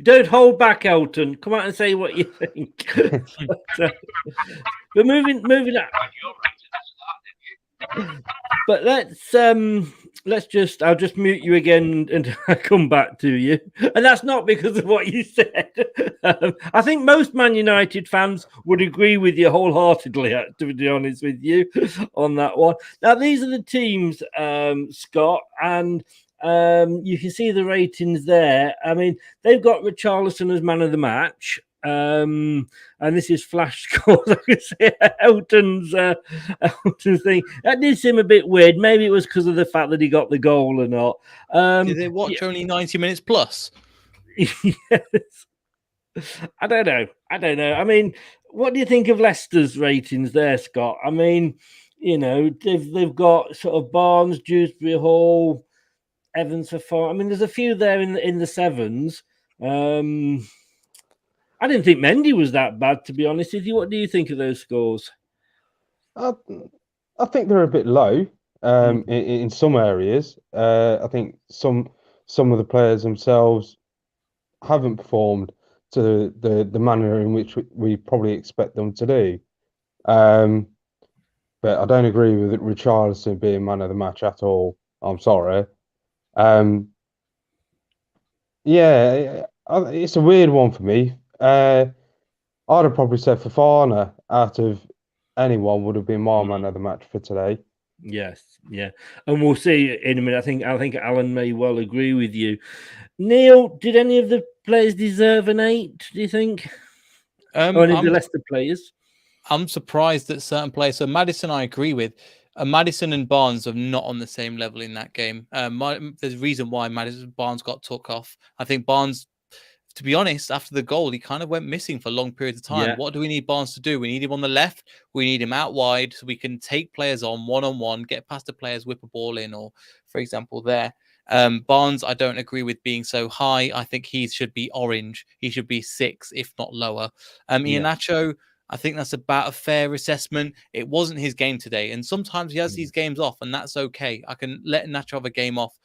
Don't hold back, Elton. Come out and say what you think. But moving on. But I'll just mute you again and come back to you. And that's not because of what you said. I think most Man United fans would agree with you wholeheartedly, to be honest with you, on that one. Now, these are the teams, Scott, and you can see the ratings there. I mean, they've got Richarlison as man of the match. And this is flash score. I can say Elton's thing. That did seem a bit weird. Maybe it was because of the fact that he got the goal or not. Did they watch only 90 minutes plus? Yes. I don't know. I mean, what do you think of Leicester's ratings there, Scott? I mean, they've got sort of Barnes, Dewsbury Hall, Evans for 4. I mean, there's a few there in the 7s. I didn't think Mendy was that bad, to be honest with you. What do you think of those scores? I think they're a bit low in some areas. I think some of the players themselves haven't performed to the manner in which we probably expect them to do. But I don't agree with Richarlison being man of the match at all. I'm sorry. It's a weird one for me. I'd have probably said Fofana out of anyone would have been my man of the match for today. Yes, yeah, and we'll see in a minute. I think Alan may well agree with you. Neel, did any of the players deserve an 8? Do you think? Or any of the Leicester players? I'm surprised that certain players. So Maddison, I agree with. Maddison and Barnes are not on the same level in that game. There's a reason why Barnes got took off. I think Barnes, to be honest, after the goal, he kind of went missing for long periods of time. Yeah. What do we need Barnes to do? We need him on the left. We need him out wide so we can take players on one-on-one, get past the players, whip a ball in, or, for example, there. Barnes, I don't agree with being so high. I think he should be orange. He should be 6, if not lower. Iheanacho, I think that's about a fair assessment. It wasn't his game today, and sometimes he has these games off, and that's okay. I can let Nacho have a game off,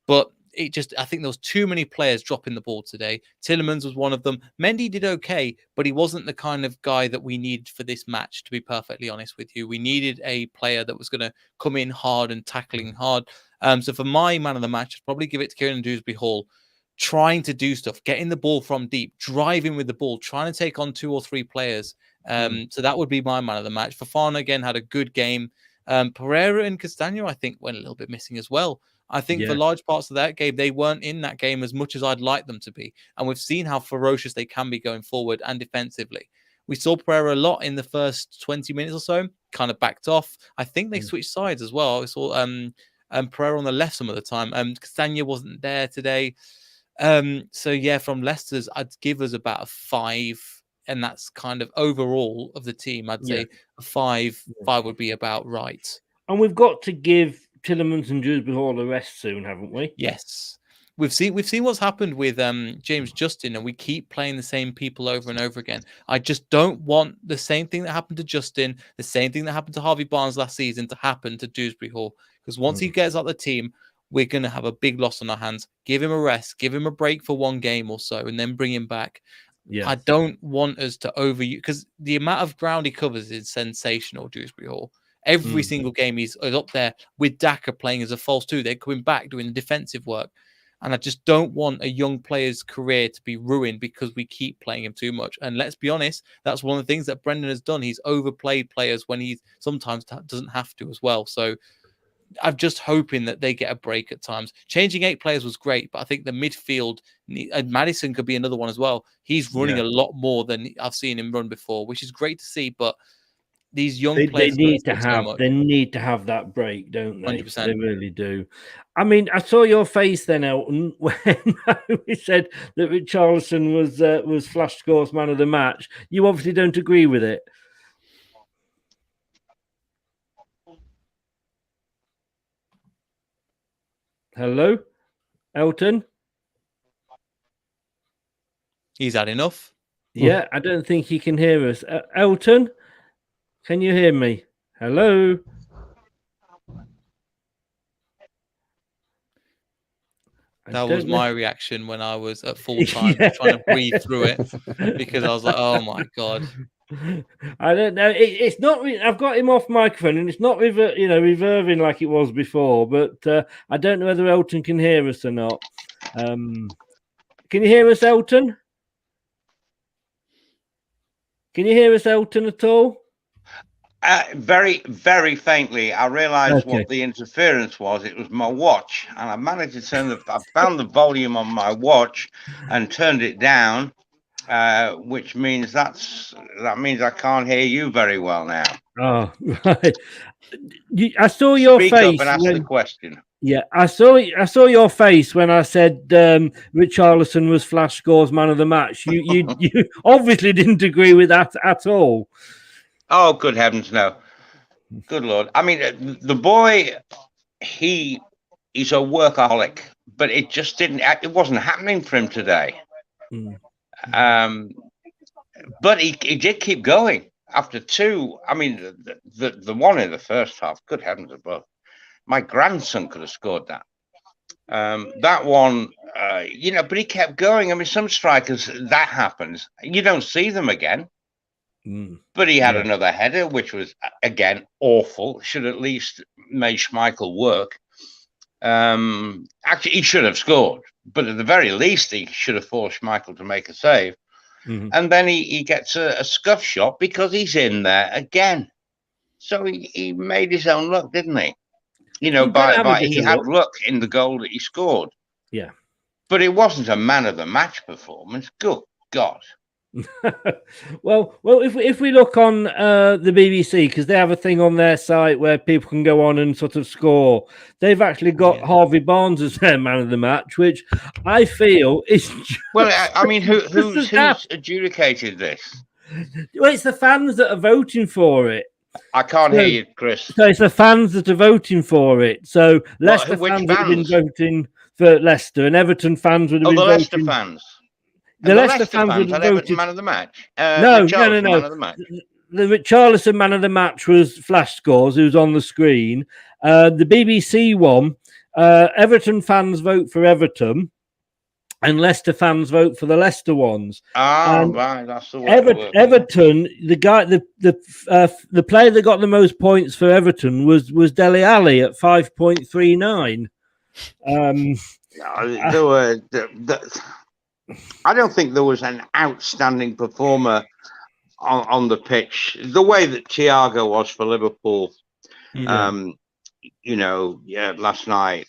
but I think there was too many players dropping the ball today. Tielemans was one of them. Mendy did okay, but he wasn't the kind of guy that we needed for this match, to be perfectly honest with you. We needed a player that was going to come in hard and tackling hard. So for my man of the match, I'd probably give it to Kieran Dewsbury-Hall, trying to do stuff, getting the ball from deep, driving with the ball, trying to take on 2 or 3 players. So that would be my man of the match. Fofana, again, had a good game. Pereira and Castagno, I think, went a little bit missing as well. I think for large parts of that game, they weren't in that game as much as I'd like them to be. And we've seen how ferocious they can be going forward and defensively. We saw Pereira a lot in the first 20 minutes or so, kind of backed off. I think they switched sides as well. I saw Pereira on the left some of the time. Castagno wasn't there today. So, yeah, from Leicester's, I'd give us about a 5. And that's kind of overall of the team. I'd say a 5. 5 would be about right. And we've got to give Tielemans and Dewsbury-Hall a rest soon, haven't we? Yes. We've seen what's happened with James Justin, and we keep playing the same people over and over again. I just don't want the same thing that happened to Justin, the same thing that happened to Harvey Barnes last season to happen to Dewsbury-Hall. Because once he gets out the team, we're going to have a big loss on our hands. Give him a rest, give him a break for 1 game or so, and then bring him back. Yeah. I don't want us to overuse, because the amount of ground he covers is sensational, Dewsbury-Hall. Every single game he's up there with Daka playing as a false 2. They're coming back doing defensive work. And I just don't want a young player's career to be ruined because we keep playing him too much. And let's be honest, that's one of the things that Brendan has done. He's overplayed players when he sometimes doesn't have to as well. So I'm just hoping that they get a break at times. Changing 8 players was great, but I think the midfield, and Maddison could be another one as well. He's running a lot more than I've seen him run before, which is great to see. But these young players need to have that break, don't they? 100%. They really do. I mean, I saw your face then, Elton, when we said that Richarlison was Flash Scores man of the match. You obviously don't agree with it. Hello, Elton? He's had enough. Yeah, I don't think he can hear us. Elton, can you hear me? Hello? That was my reaction when I was at full time trying to breathe through it, because I was like, oh my God. I don't know. It's not. I've got him off microphone, and it's not reverbing like it was before. But I don't know whether Elton can hear us or not. Can you hear us, Elton? Can you hear us, Elton, at all? Very, very faintly. I realised what the interference was. It was my watch, and I managed to I found the volume on my watch and turned it down. Which means that means I can't hear you very well now. Oh, right. I saw your face. Speak up and ask the question. Yeah, I saw your face when I said Richarlison was Flash Scores man of the match. You obviously didn't agree with that at all. Oh, good heavens, no. Good Lord. I mean, the boy, he's a workaholic, but it just didn't. It wasn't happening for him today. But he did keep going after 2. I mean, the one in the first half, good heavens above. My grandson could have scored that. That one, but he kept going. I mean, some strikers, that happens. You don't see them again. But he had another header, which was, again, awful. Should at least made Schmeichel work. Actually, he should have scored. But at the very least, he should have forced Schmeichel to make a save. And then he gets a scuff shot because he's in there again. So he made his own luck, didn't he? He had luck in the goal that he scored. Yeah. But it wasn't a man of the match performance. Good God. well, if we look on the BBC, because they have a thing on their site where people can go on and sort of score, they've actually got Harvey Barnes as their man of the match, which I feel is well. I mean, who's adjudicated this? Well, it's the fans that are voting for it. I can't hear you, Chris. So it's the fans that are voting for it. So Leicester fans would have been voting for Leicester, and Everton fans would have been the voting. Leicester fans. The Leicester fans would have voted man of the match. No. Man of the match. The Richarlison man of the match was Flash Scores, who's on the screen. The BBC one, Everton fans vote for Everton, and Leicester fans vote for the Leicester ones. Right, that's the way Everton, the guy, the player that got the most points for Everton was Dele Alli at 5.39. I don't think there was an outstanding performer on the pitch. The way that Thiago was for Liverpool, last night,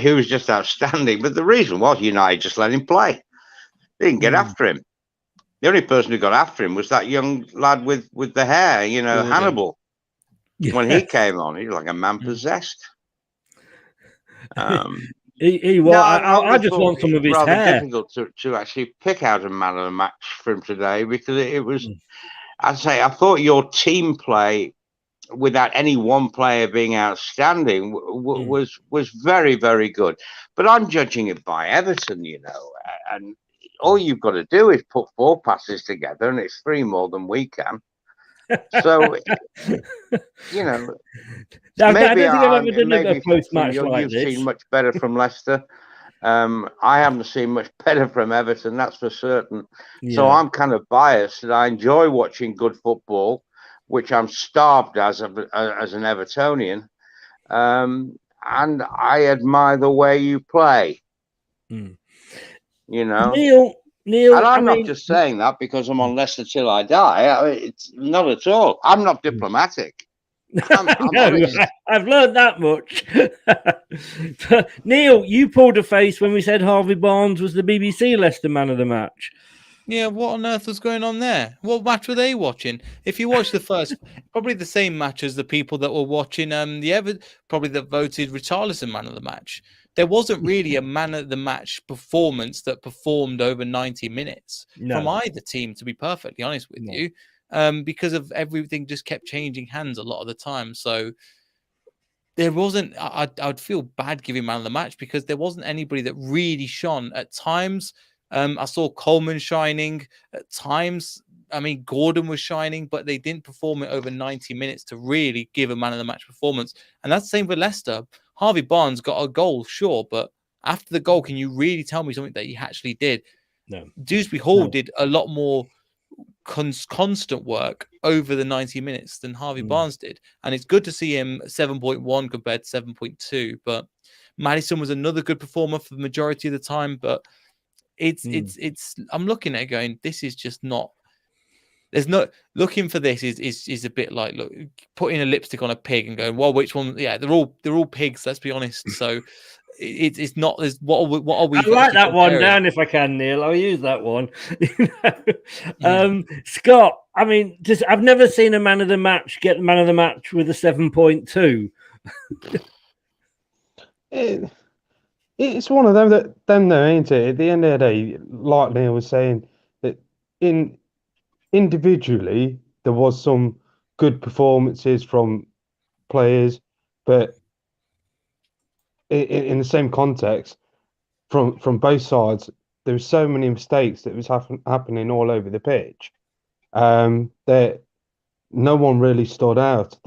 he was just outstanding. But the reason was United just let him play. They didn't get after him. The only person who got after him was that young lad with the hair, Hannibal. When he came on, he was like a man possessed. He was. I just want some of his hair. Difficult to actually pick out a man of the match for him today, because it was. I'd say I thought your team play, without any one player being outstanding, was very, very good. But I'm judging it by Everton, and all you've got to do is put 4 passes together, and it's 3 more than we can. So, maybe you've seen much better from Leicester. I haven't seen much better from Everton, that's for certain. Yeah. So I'm kind of biased, and I enjoy watching good football, which I'm starved as an Evertonian. And I admire the way you play. Neil, and I'm not just saying that because I'm on Leicester till I die. It's not at all. I'm not diplomatic. I've learned that much. Neil, you pulled a face when we said Harvey Barnes was the BBC Leicester man of the match. Yeah, what on earth was going on there? What match were they watching? If you watch the first, probably the same match as the people that were watching probably that voted Richarlison man of the match. There wasn't really a man of the match performance that performed over 90 minutes from either team, to be perfectly honest with you, because of everything just kept changing hands a lot of the time. So there wasn't, I'd feel bad giving man of the match because there wasn't anybody that really shone. At times, I saw Coleman shining. At times, Gordon was shining, but they didn't perform it over 90 minutes to really give a man of the match performance. And that's the same for Leicester. Harvey Barnes got a goal, sure, but after the goal, can you really tell me something that he actually did? No. Dewsbury Hall did a lot more constant work over the 90 minutes than Harvey Barnes did. And it's good to see him 7.1 compared to 7.2. But Maddison was another good performer for the majority of the time. But it's I'm looking at it going, this is just not. There's no looking for this is a bit like putting a lipstick on a pig and going, well, which one? Yeah, they're all pigs. Let's be honest. So it's not. There's what are we? I like that one down if I can, Neil. I'll use that one. Scott. I've never seen a man of the match get the man of the match with a 7.2. It's one of them though, ain't it? At the end of the day, like Neil was saying, that individually there was some good performances from players, but in the same context, from both sides, there were so many mistakes that was happening all over the pitch that no one really stood out.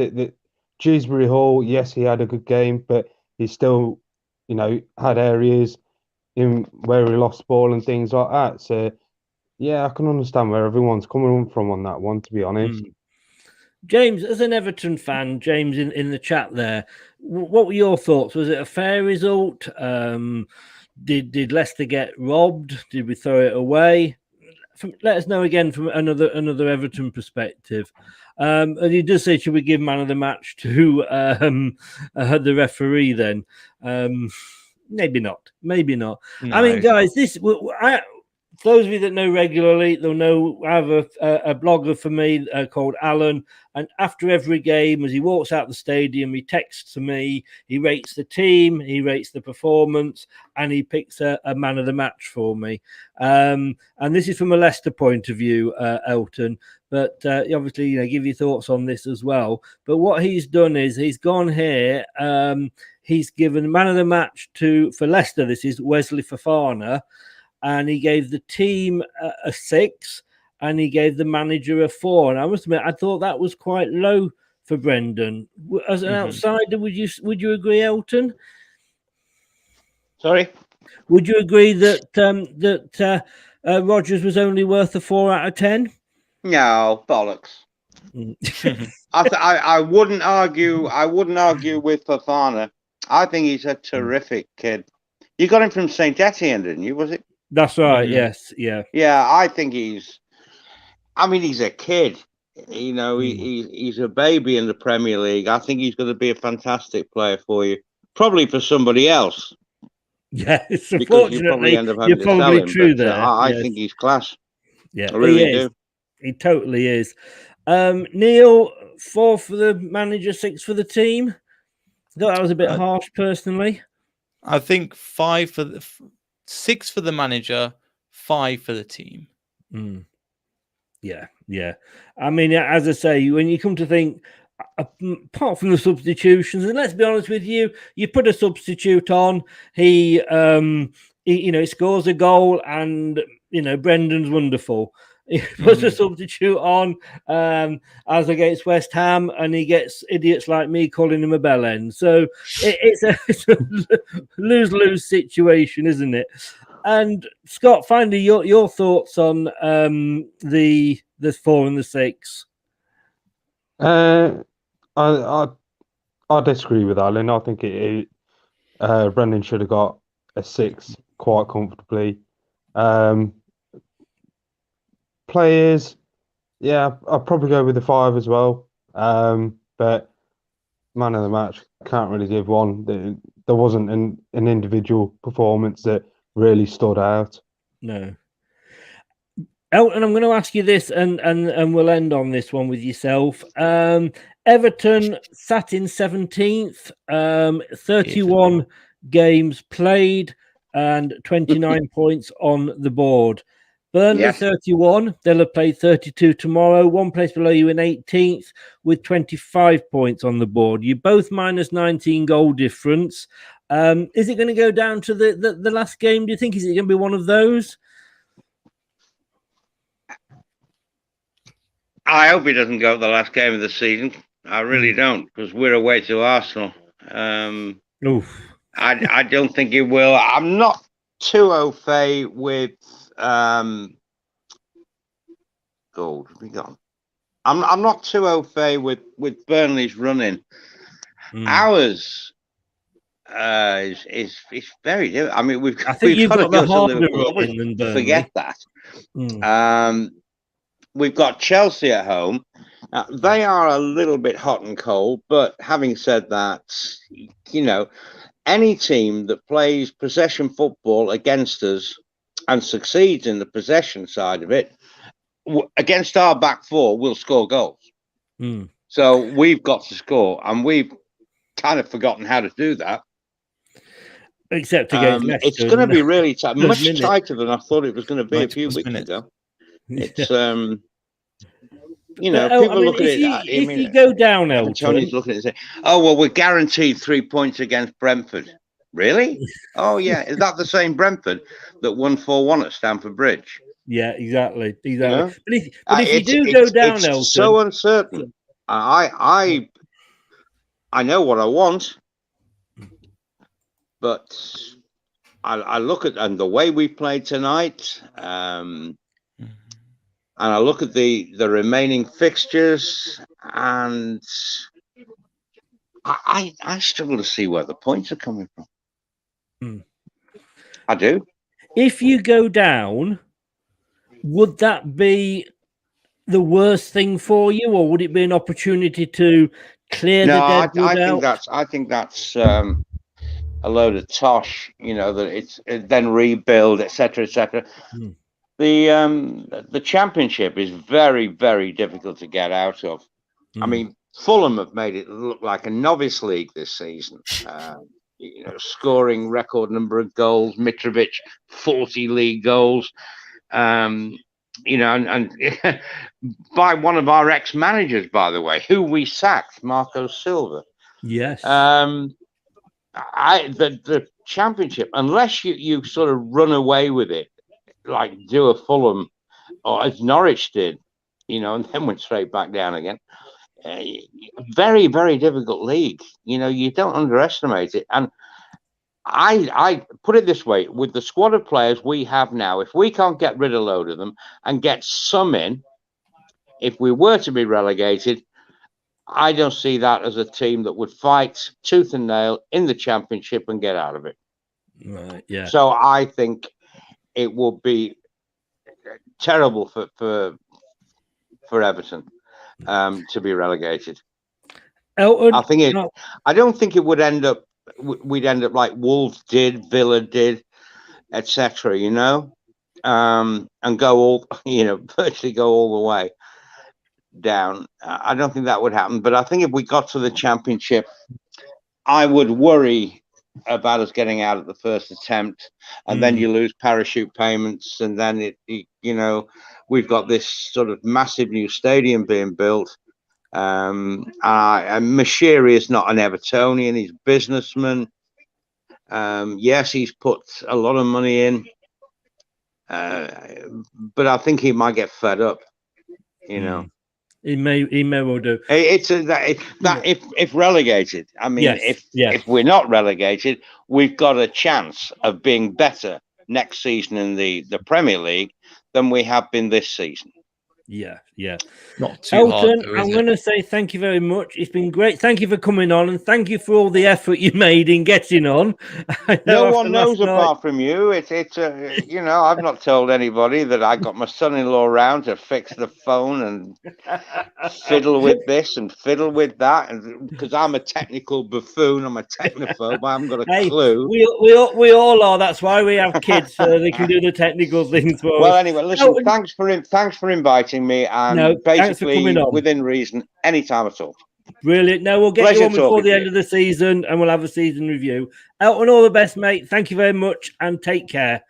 Dewsbury Hall, yes, he had a good game, but he still, had areas in where he lost ball and things like that. So, yeah, I can understand where everyone's coming from on that one, to be honest. James, as an Everton fan, James in the chat there, what were your thoughts? Was it a fair result? Did Leicester get robbed? Did we throw it away? Let us know again from another Everton perspective. And he does say, should we give man of the match to the referee then? Maybe not. No. Guys, those of you that know regularly, they'll know I have a blogger for me called Alan, and after every game, as he walks out the stadium, he texts to me, he rates the team, he rates the performance, and he picks a man of the match for me. And this is from a Leicester point of view, Elton, but obviously, give your thoughts on this as well. But what he's done is he's gone here, he's given man of the match for Leicester, this is Wesley Fofana, and he gave the team a 6, and he gave the manager a 4. And I must admit, I thought that was quite low for Brendan. As an outsider, would you agree, Elton? Sorry, would you agree that Rodgers was only worth a 4 out of 10? No, bollocks. I wouldn't argue. I wouldn't argue with Fofana. I think he's a terrific kid. You got him from St. Etienne, didn't you? Was it? That's right. Yes. Yeah. Yeah, I think he's a kid. He's a baby in the Premier League. I think he's going to be a fantastic player for you. Probably for somebody else. Yeah, because you probably end up having to sell him. True there. I think he's class. Yeah, I really do. He totally is. Neel, 4 for the manager, 6 for the team. I thought that was a bit harsh, personally. I think 6 for the manager, 5 for the team. Yeah. I mean, as I say, when you come to think, apart from the substitutions, and let's be honest with you, you put a substitute on, he scores a goal, and Brendan's wonderful. He puts a substitute on as against West Ham, and he gets idiots like me calling him a bell end. So it's a lose-lose situation, isn't it? And Scott, finally, your thoughts on the 4 and the 6. I disagree with Alan. I think Brendan should have got a 6 quite comfortably. Players, yeah, I'll probably go with the 5 as well. But man of the match, can't really give one. There wasn't an individual performance that really stood out. No. Elton, I'm going to ask you this, and we'll end on this one with yourself. Everton sat in 17th, 31 games played, and 29 points on the board. Burnley 31, they'll have played 32 tomorrow, one place below you in 18th with 25 points on the board. You're both minus 19 goal difference. Is it going to go down to the last game, do you think? Is it going to be one of those? I hope it doesn't go to the last game of the season. I really don't, because we're away to Arsenal. I don't think it will. I'm not too au fait with gold. We gone. I'm not too au fait with Burnley's running. Ours is very different. I mean, we've got to go to Liverpool. Forget that. We've got Chelsea at home. They are a little bit hot and cold, but having said that, any team that plays possession football against us and succeeds in the possession side of it, against our back four, will score goals. So we've got to score, and we've kind of forgotten how to do that. Except against Leicester. It's going to be really tight, much tighter than I thought it was going to be a few weeks ago. It's people look at it. If you go down, Elton, Tony's looking at it and say, "Oh well, we're guaranteed 3 points against Brentford." Really? Oh yeah, is that the same Brentford that won 4-1 at Stamford Bridge? Yeah, exactly. But if you do go down, it's Elton, so uncertain. I know what I want, but I look at the way we played tonight. And I look at the remaining fixtures, and I struggle to see where the points are coming from. I do. If you go down, would that be the worst thing for you, or would it be an opportunity to clear the deadwood out? I think that's a load of tosh. That it's then rebuild, etc., etc. the Championship is very, very difficult to get out of. I mean, Fulham have made it look like a novice league this season. Scoring record number of goals. Mitrovic, 40 league goals. And by one of our ex-managers, by the way, who we sacked, Marco Silva. Yes. The Championship, unless you sort of run away with it, like do a Fulham or as Norwich did, and then went straight back down again. Very, very difficult league. You don't underestimate it. And I put it this way, with the squad of players we have now, if we can't get rid of a load of them and get some in, if we were to be relegated, I don't see that as a team that would fight tooth and nail in the Championship and get out of it. Right, yeah. So I think it will be terrible for Everton to be relegated. Elton, I don't think it would end up. We'd end up like Wolves did, Villa did, etc. And go all, virtually go all the way down. I don't think that would happen. But I think if we got to the Championship, I would worry about us getting out at the first attempt, and then you lose parachute payments, and then we've got this sort of massive new stadium being built. And Mashiri is not an Evertonian; he's a businessman. Yes, he's put a lot of money in, but I think he might get fed up. He may well do. If relegated, I mean, if we're not relegated, we've got a chance of being better next season in the Premier League than we have been this season. Yeah. Not too Elton, hard, though, I'm going to say thank you very much. It's been great. Thank you for coming on, and thank you for all the effort you made in getting on. No one knows apart from you. It's I've not told anybody that I got my son-in-law round to fix the phone and fiddle with this and fiddle with that, and because I'm a technical buffoon, I'm a technophobe, I haven't got a clue. We all are. That's why we have kids, so they can do the technical things for us. Well, anyway, listen. Thanks for inviting me, and basically within reason, anytime at all. Brilliant. No, we'll get you on before the end of the season, and we'll have a season review. Elton, all the best, mate. Thank you very much, and take care.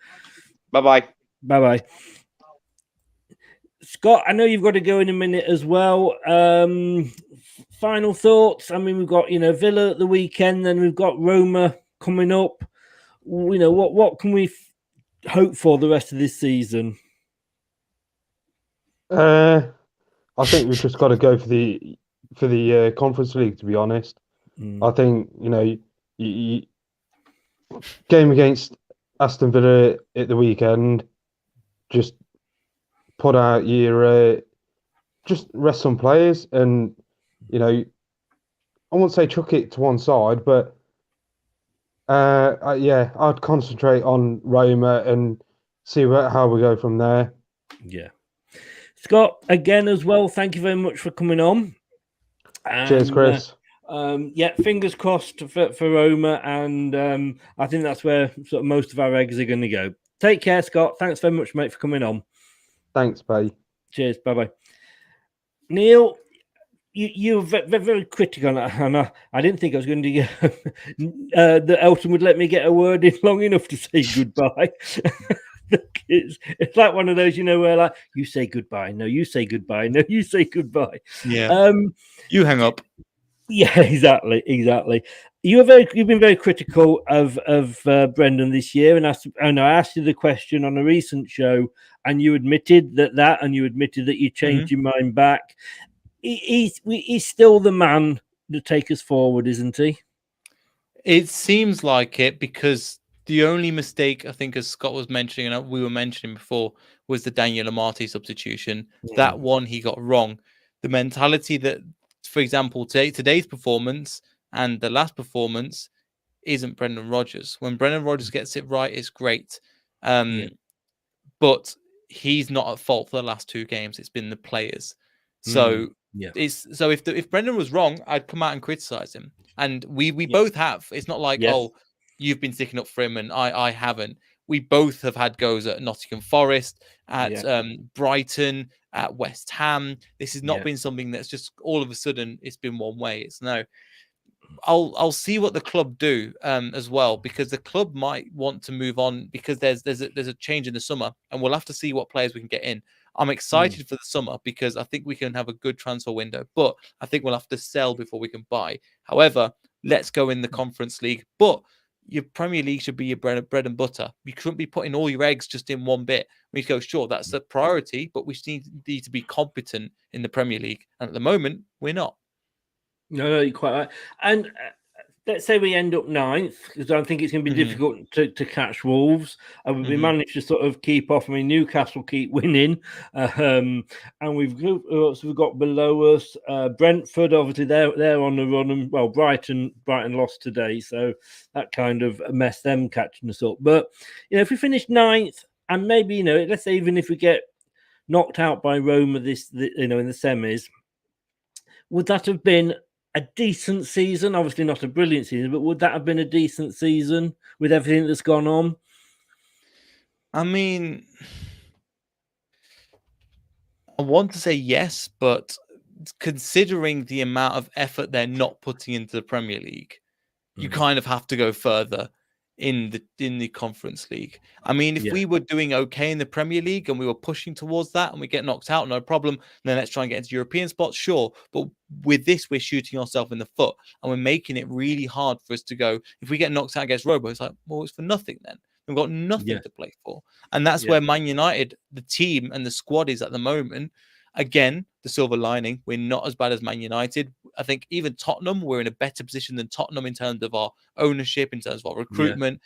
Bye-bye. Bye-bye. Scott, I know you've got to go in a minute as well. Final thoughts? I mean, we've got, Villa at the weekend, then we've got Roma coming up. What can we hope for the rest of this season? I think we've just got to go for the Conference League, to be honest. I think, game against Aston Villa at the weekend, just put out your, just rest some players and, I won't say chuck it to one side, but I'd concentrate on Roma and see how we go from there. Yeah. Scott, again as well, thank you very much for coming on. Cheers, Chris. Fingers crossed for Roma, and I think that's where sort of most of our eggs are going to go. Take care, Scott. Thanks very much, mate, for coming on. Thanks, bye. Cheers. Bye-bye. Neel, you were very, very critical on that, and I didn't think I was going to get that Elton would let me get a word in long enough to say goodbye. It's like one of those, where like you say goodbye, no, you say goodbye, no, you say goodbye. Yeah. You hang up. Yeah, exactly. You've been very critical of Brendan this year, and I asked you the question on a recent show, and you admitted and you admitted that you changed your mind back. He's still the man to take us forward, isn't he? It seems like it, because the only mistake, I think, as Scott was mentioning, and we were mentioning before, was the Daniel Amati substitution. Yeah. That one he got wrong. The mentality that, for example, today's performance and the last performance isn't Brendan Rodgers. When Brendan Rodgers gets it right, it's great. But he's not at fault for the last two games. It's been the players. So if Brendan was wrong, I'd come out and criticize him. And we both have. It's not like, you've been sticking up for him and I haven't. we both have had goes at Nottingham Forest, at Brighton, at West Ham. This has not been something that's just all of a sudden it's been one way. It's no. I'll see what the club do as well, because the club might want to move on because there's a change in the summer, and we'll have to see what players we can get in. I'm excited for the summer because I think we can have a good transfer window, but I think we'll have to sell before we can buy. However, let's go in the Conference League, but your Premier League should be your bread and butter. You couldn't be putting all your eggs just in one bit. We go, sure, that's the priority, but we need to be competent in the Premier League, and at the moment, we're not. No, you're quite right. And let's say we end up 9th, because I think it's going to be difficult to catch Wolves. And we managed to sort of keep off. I mean, Newcastle keep winning. And we've got below us Brentford, obviously, they're on the run. And, well, Brighton lost today, so that kind of messed them catching us up. But, if we finish 9th, and maybe, let's say even if we get knocked out by Roma in the semis, would that have been a decent season? Obviously not a brilliant season, but would that have been a decent season with everything that's gone on? I mean, I want to say yes, but considering the amount of effort they're not putting into the Premier League, you kind of have to go further in the Conference League. I mean, if we were doing okay in the Premier League and we were pushing towards that and we get knocked out, no problem, then let's try and get into European spots, sure. But with this, we're shooting ourselves in the foot and we're making it really hard for us to go. If we get knocked out against Robo, it's like, well, it's for nothing then. We've got nothing to play for. And that's where Man United, the team and the squad is at the moment. Again, the silver lining, we're not as bad as Man United. I think even Tottenham, we're in a better position than Tottenham in terms of our ownership, in terms of our recruitment.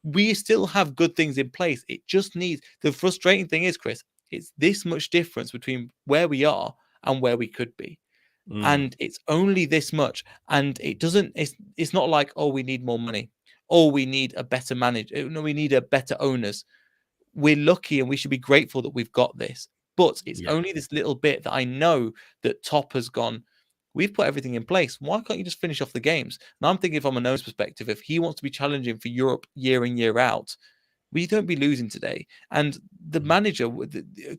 We still have good things in place. It just needs... The frustrating thing is, Chris, it's this much difference between where we are and where we could be. And it's only this much. And it doesn't... It's not like, oh, we need more money. Oh, we need a better manager. No, we need a better owners. We're lucky and we should be grateful that we've got this. But it's only this little bit that I know that Top has gone, we've put everything in place. Why can't you just finish off the games? And I'm thinking from a nose perspective, if he wants to be challenging for Europe year in, year out, we don't be losing today. And the manager,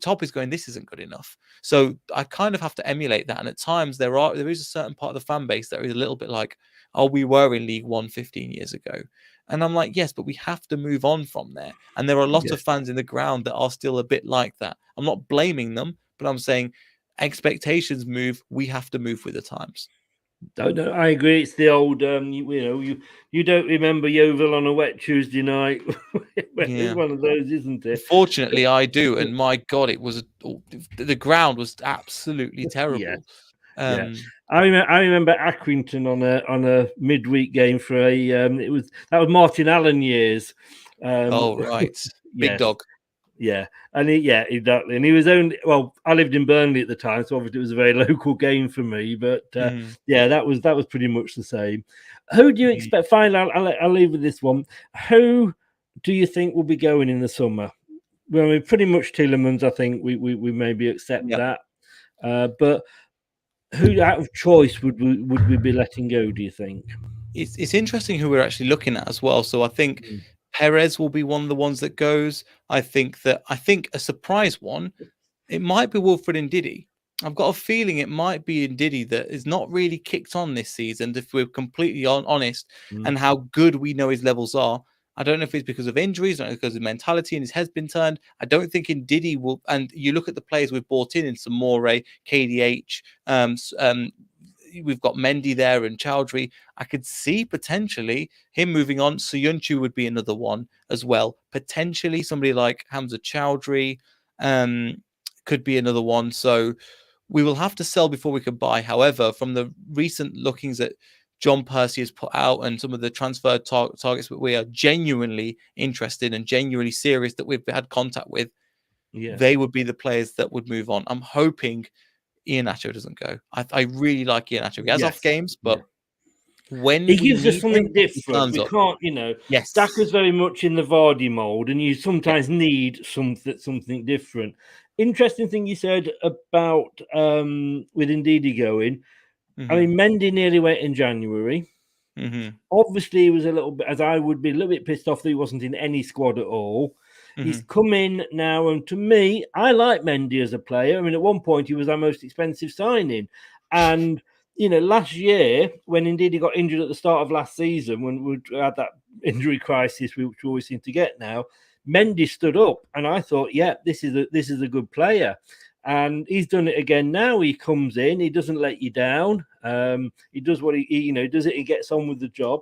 Top is going, this isn't good enough. So I kind of have to emulate that. And at times there is a certain part of the fan base that is a little bit like, oh, we were in League One 15 years ago. And I'm like, yes, but we have to move on from there. And there are a lot of fans in the ground that are still a bit like that. I'm not blaming them, but I'm saying expectations move. We have to move with the times. No, I agree. It's the old, you don't remember Yeovil on a wet Tuesday night. It's one of those, isn't it? Fortunately, I do. And my God, the ground was absolutely terrible. I remember Accrington on a midweek game for that was Martin Allen years. Right, big dog. Yeah, and exactly. And he was only I lived in Burnley at the time, so obviously it was a very local game for me. But that was pretty much the same. Who do you expect? Finally, I'll leave with this one. Who do you think will be going in the summer? Well, I mean, pretty much Tielemans. I think we maybe accept that, but. Who out of choice would we be letting go, do you think? It's interesting who we're actually looking at as well. So I think Perez will be one of the ones that goes. I think a surprise one, it might be Wilfred Ndidi. I've got a feeling it might be Ndidi that is not really kicked on this season, if we're completely honest, and how good we know his levels are. I don't know if it's because of injuries, or because of mentality and his head's been turned. I don't think Ndidi will. And you look at the players we've brought in Samore, KDH, we've got Mendy there and Chowdhury. I could see potentially him moving on. Soyuncu would be another one as well. Potentially somebody like Hamza Chowdhury could be another one. So we will have to sell before we can buy. However, from the recent lookings at John Percy has put out and some of the transfer targets that we are genuinely interested and genuinely serious that we've had contact with, they would be the players that would move on. I'm hoping Iheanacho doesn't go. I really like Iheanacho. He has off games, but when he gives us something different, we can't, Daka's very much in the Vardy mould, and you sometimes need something different. Interesting thing you said about with Ndidi going. I mean, Mendy nearly went in January. Obviously, he was a little bit, as I would be, a little bit pissed off that he wasn't in any squad at all. He's come in now, and to me, I like Mendy as a player. I mean, at one point, he was our most expensive signing. And, last year, when indeed he got injured at the start of last season, when we had that injury crisis, which we always seem to get now, Mendy stood up, and I thought, yeah, this is a good player. And he's done it again now. He comes in, he doesn't let you down. He does what he does it. He gets on with the job.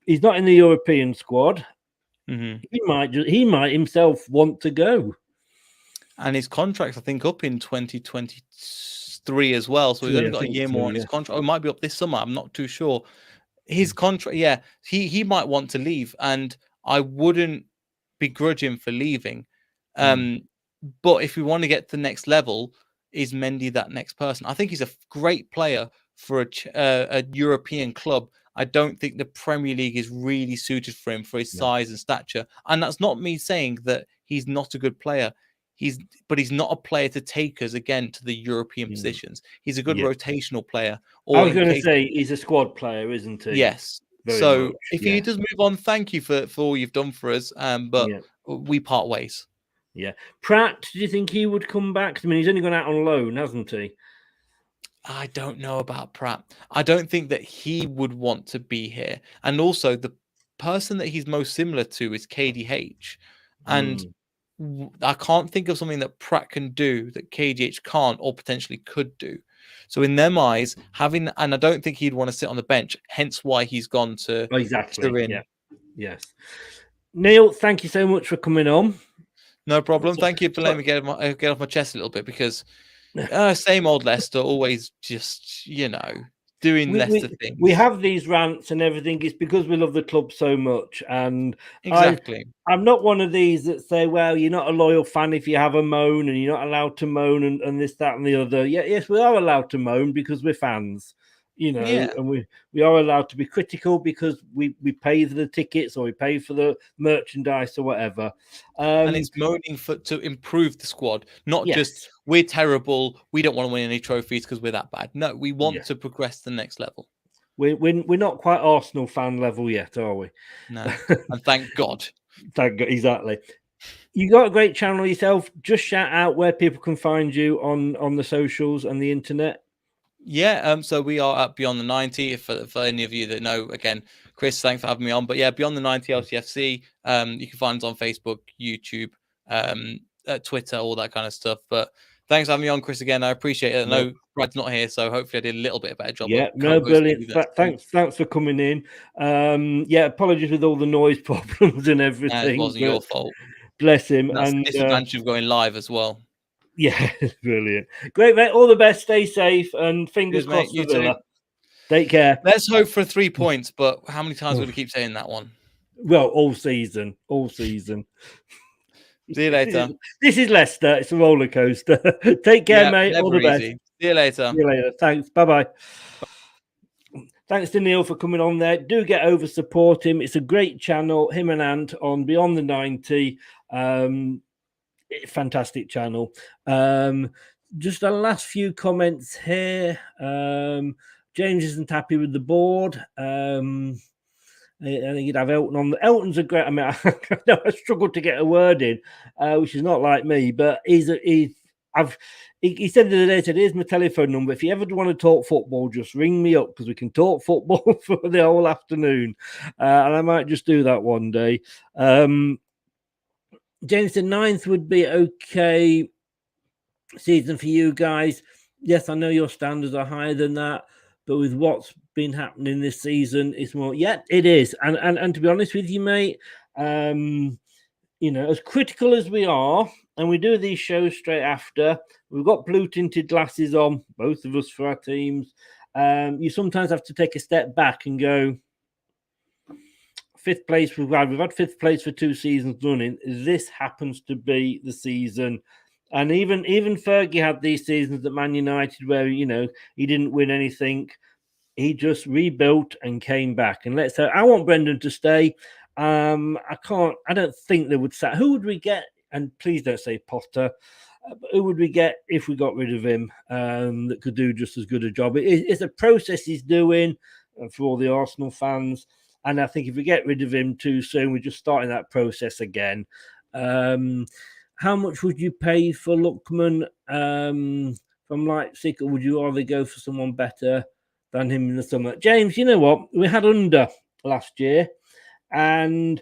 He's not in the European squad. He might himself want to go. And his contract's, I think, up in 2023 as well. So he's only got a year more on his contract. Or it might be up this summer. I'm not too sure. His contract, he might want to leave, and I wouldn't begrudge him for leaving. But if we want to get to the next level, is Mendy that next person? I think he's a great player for a European club. I don't think the Premier League is really suited for him for his size and stature. And that's not me saying that he's not a good player. But he's not a player to take us again to the European positions. He's a good rotational player. I was going to say he's a squad player, isn't he? Yes. Very so much, if he does move on, thank you for all you've done for us. But we part ways. Yeah. Pratt, do you think he would come back? I mean, he's only gone out on loan, hasn't he? I don't know about Pratt. I don't think that he would want to be here. And also, the person that he's most similar to is KDH. And I can't think of something that Pratt can do that KDH can't or potentially could do. So in them eyes, and I don't think he'd want to sit on the bench, hence why he's gone to Turin. Yeah. Yes. Neel, thank you so much for coming on. No problem. Thank you for letting me get off my chest a little bit, because same old Leicester, always just, doing Leicester things. We have these rants and everything. It's because we love the club so much. And exactly. I'm not one of these that say, well, you're not a loyal fan if you have a moan, and you're not allowed to moan and this, that, and the other. Yes, we are allowed to moan because we're fans. And we are allowed to be critical because we pay for the tickets or we pay for the merchandise or whatever. And it's moaning to improve the squad, not just we're terrible, we don't want to win any trophies because we're that bad. No, we want to progress to the next level. We're not quite Arsenal fan level yet, are we? No, and thank God. Thank God, exactly. You got a great channel yourself. Just shout out where people can find you on the socials and the internet. Yeah, so we are at Beyond the 90. For any of you that know, again, Chris, thanks for having me on. But yeah, Beyond the 90 LCFC. You can find us on Facebook, YouTube, Twitter, all that kind of stuff. But thanks for having me on, Chris, again. I appreciate it. I know Brad's not here, so hopefully I did a little bit of a better job. Yeah, no, brilliant. Thanks for coming in. Apologies with all the noise problems and everything. It wasn't your fault. Bless him. That's the disadvantage of going live as well. Yeah, brilliant. Great, mate. All the best. Stay safe, and fingers crossed for Villa. Take care. Let's hope for 3 points, but how many times will we keep saying that one? Well, all season. See you later. This is Leicester. It's a roller coaster. Take care, mate. All the best. See you later. Thanks. Bye-bye. Thanks to Neel for coming on there. Do get over, support him. It's a great channel. Him and Ant on Beyond the 90. Fantastic channel. Just the last few comments here. James isn't happy with the board. I think you'd have Elton on. Elton's a great. I mean, I struggled to get a word in, which is not like me. But he said the other day, "Here's my telephone number. If you ever want to talk football, just ring me up because we can talk football for the whole afternoon." And I might just do that one day. James said 9th would be okay season for you guys. Yes, I know your standards are higher than that, but with what's been happening this season, it's more. Yeah, it is. And to be honest with you, mate, as critical as we are, and we do these shows straight after, we've got blue tinted glasses on, both of us, for our teams. You sometimes have to take a step back and go, 5th place we've had 5th place for 2 seasons running. This happens to be the season, and even Fergie had these seasons at Man United where he didn't win anything. He just rebuilt and came back. And let's say I want Brendan to stay. I don't think they would say. Who would we get? And please don't say Potter. Who would we get if we got rid of him that could do just as good a job? It's a process he's doing. for all the Arsenal fans. And I think if we get rid of him too soon, we're just starting that process again. How much would you pay for Lookman from Leipzig, or would you rather go for someone better than him in the summer? James, you know what? We had Under last year, and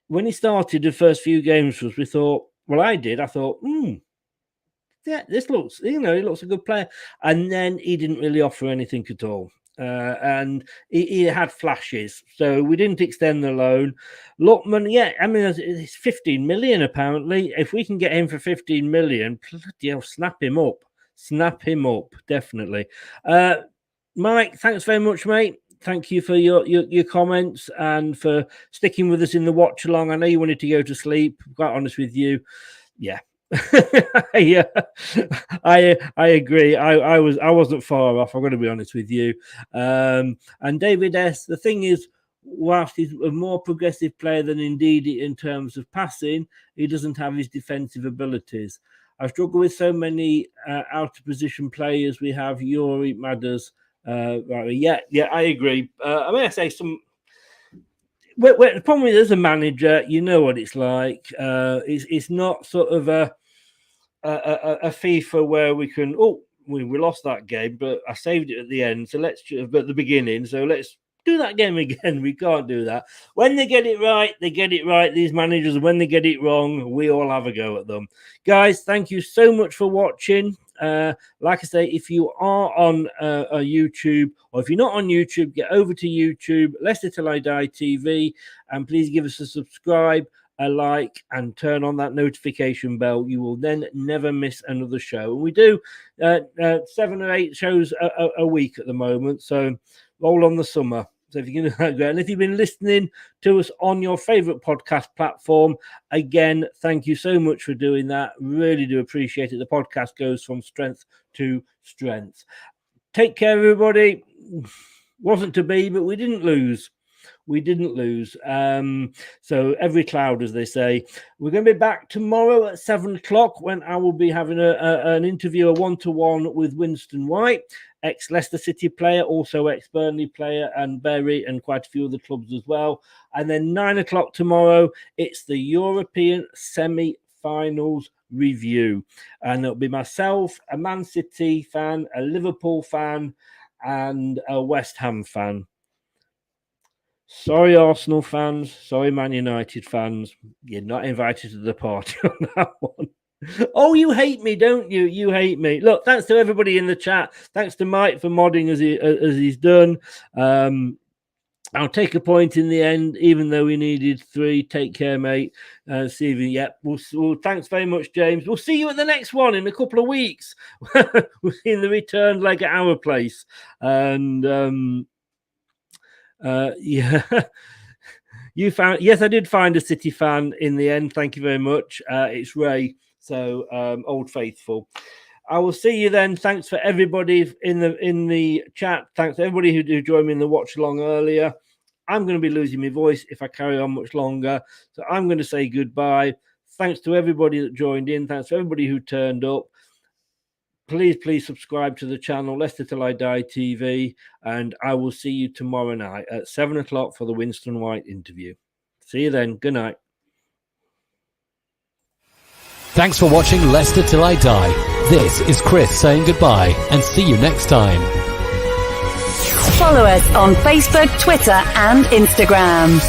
when he started the first few games for us, we thought, well, I thought, yeah, this looks, he looks a good player. And then he didn't really offer anything at all. And he had flashes, so we didn't extend the loan. Lookman, yeah, I mean, it's 15 million apparently. If we can get him for 15 million, bloody hell, snap him up, definitely. Mike, thanks very much, mate. Thank you for your comments and for sticking with us in the watch along. I know you wanted to go to sleep. Quite honest with you, yeah. Yeah, I agree. I wasn't far off. I'm going to be honest with you. And David S. The thing is, whilst he's a more progressive player than Ndidi in terms of passing, he doesn't have his defensive abilities. I struggle with so many out of position players. We have Yuri, Madders. Yeah, I agree. I mean, I say some. The problem is, as a manager, you know what it's like. It's not sort of a FIFA where we can. We lost that game, but I saved it at the end. So let's at the beginning. So let's do that game again. We can't do that. When they get it right, they get it right. These managers, when they get it wrong, we all have a go at them. Guys, thank you so much for watching. Like I say, if you are on YouTube, or if you're not on YouTube, get over to YouTube, LTIDtv, and please give us a subscribe, a like, and turn on that notification bell. You will then never miss another show. And we do 7 or 8 shows a week at the moment, so roll on the summer. So if you can, and if you've been listening to us on your favorite podcast platform, again, thank you so much for doing that. Really do appreciate it. The podcast goes from strength to strength. Take care, everybody. Wasn't to be, but we didn't lose. So every cloud, as they say. We're going to be back tomorrow at 7 o'clock when I will be having an interview, a one-to-one with Winston White, ex-Leicester City player, also ex-Burnley player, and Bury, and quite a few other clubs as well. And then 9 o'clock tomorrow, it's the European semi-finals review. And it'll be myself, a Man City fan, a Liverpool fan, and a West Ham fan. Sorry, Arsenal fans. Sorry, Man United fans. You're not invited to the party on that one. Oh, you hate me, don't you? You hate me. Look, thanks to everybody in the chat. Thanks to Mike for modding as he's done. I'll take a point in the end, even though we needed 3. Take care, mate. Stephen, yep. Well, thanks very much, James. We'll see you at the next one in a couple of weeks. We'll see in the return leg at our place. And yeah. You found, yes, I did find a City fan in the end. Thank you very much. It's Ray. So Old Faithful. I will see you then. Thanks for everybody in the chat. Thanks to everybody who joined me in the watch along earlier. I'm going to be losing my voice if I carry on much longer. So I'm going to say goodbye. Thanks to everybody that joined in. Thanks to everybody who turned up. Please subscribe to the channel, Leicester Till I Die TV. And I will see you tomorrow night at 7 o'clock for the Winston White interview. See you then. Good night. Thanks for watching Leicester Till I Die. This is Chris saying goodbye and see you next time. Follow us on Facebook, Twitter and Instagram.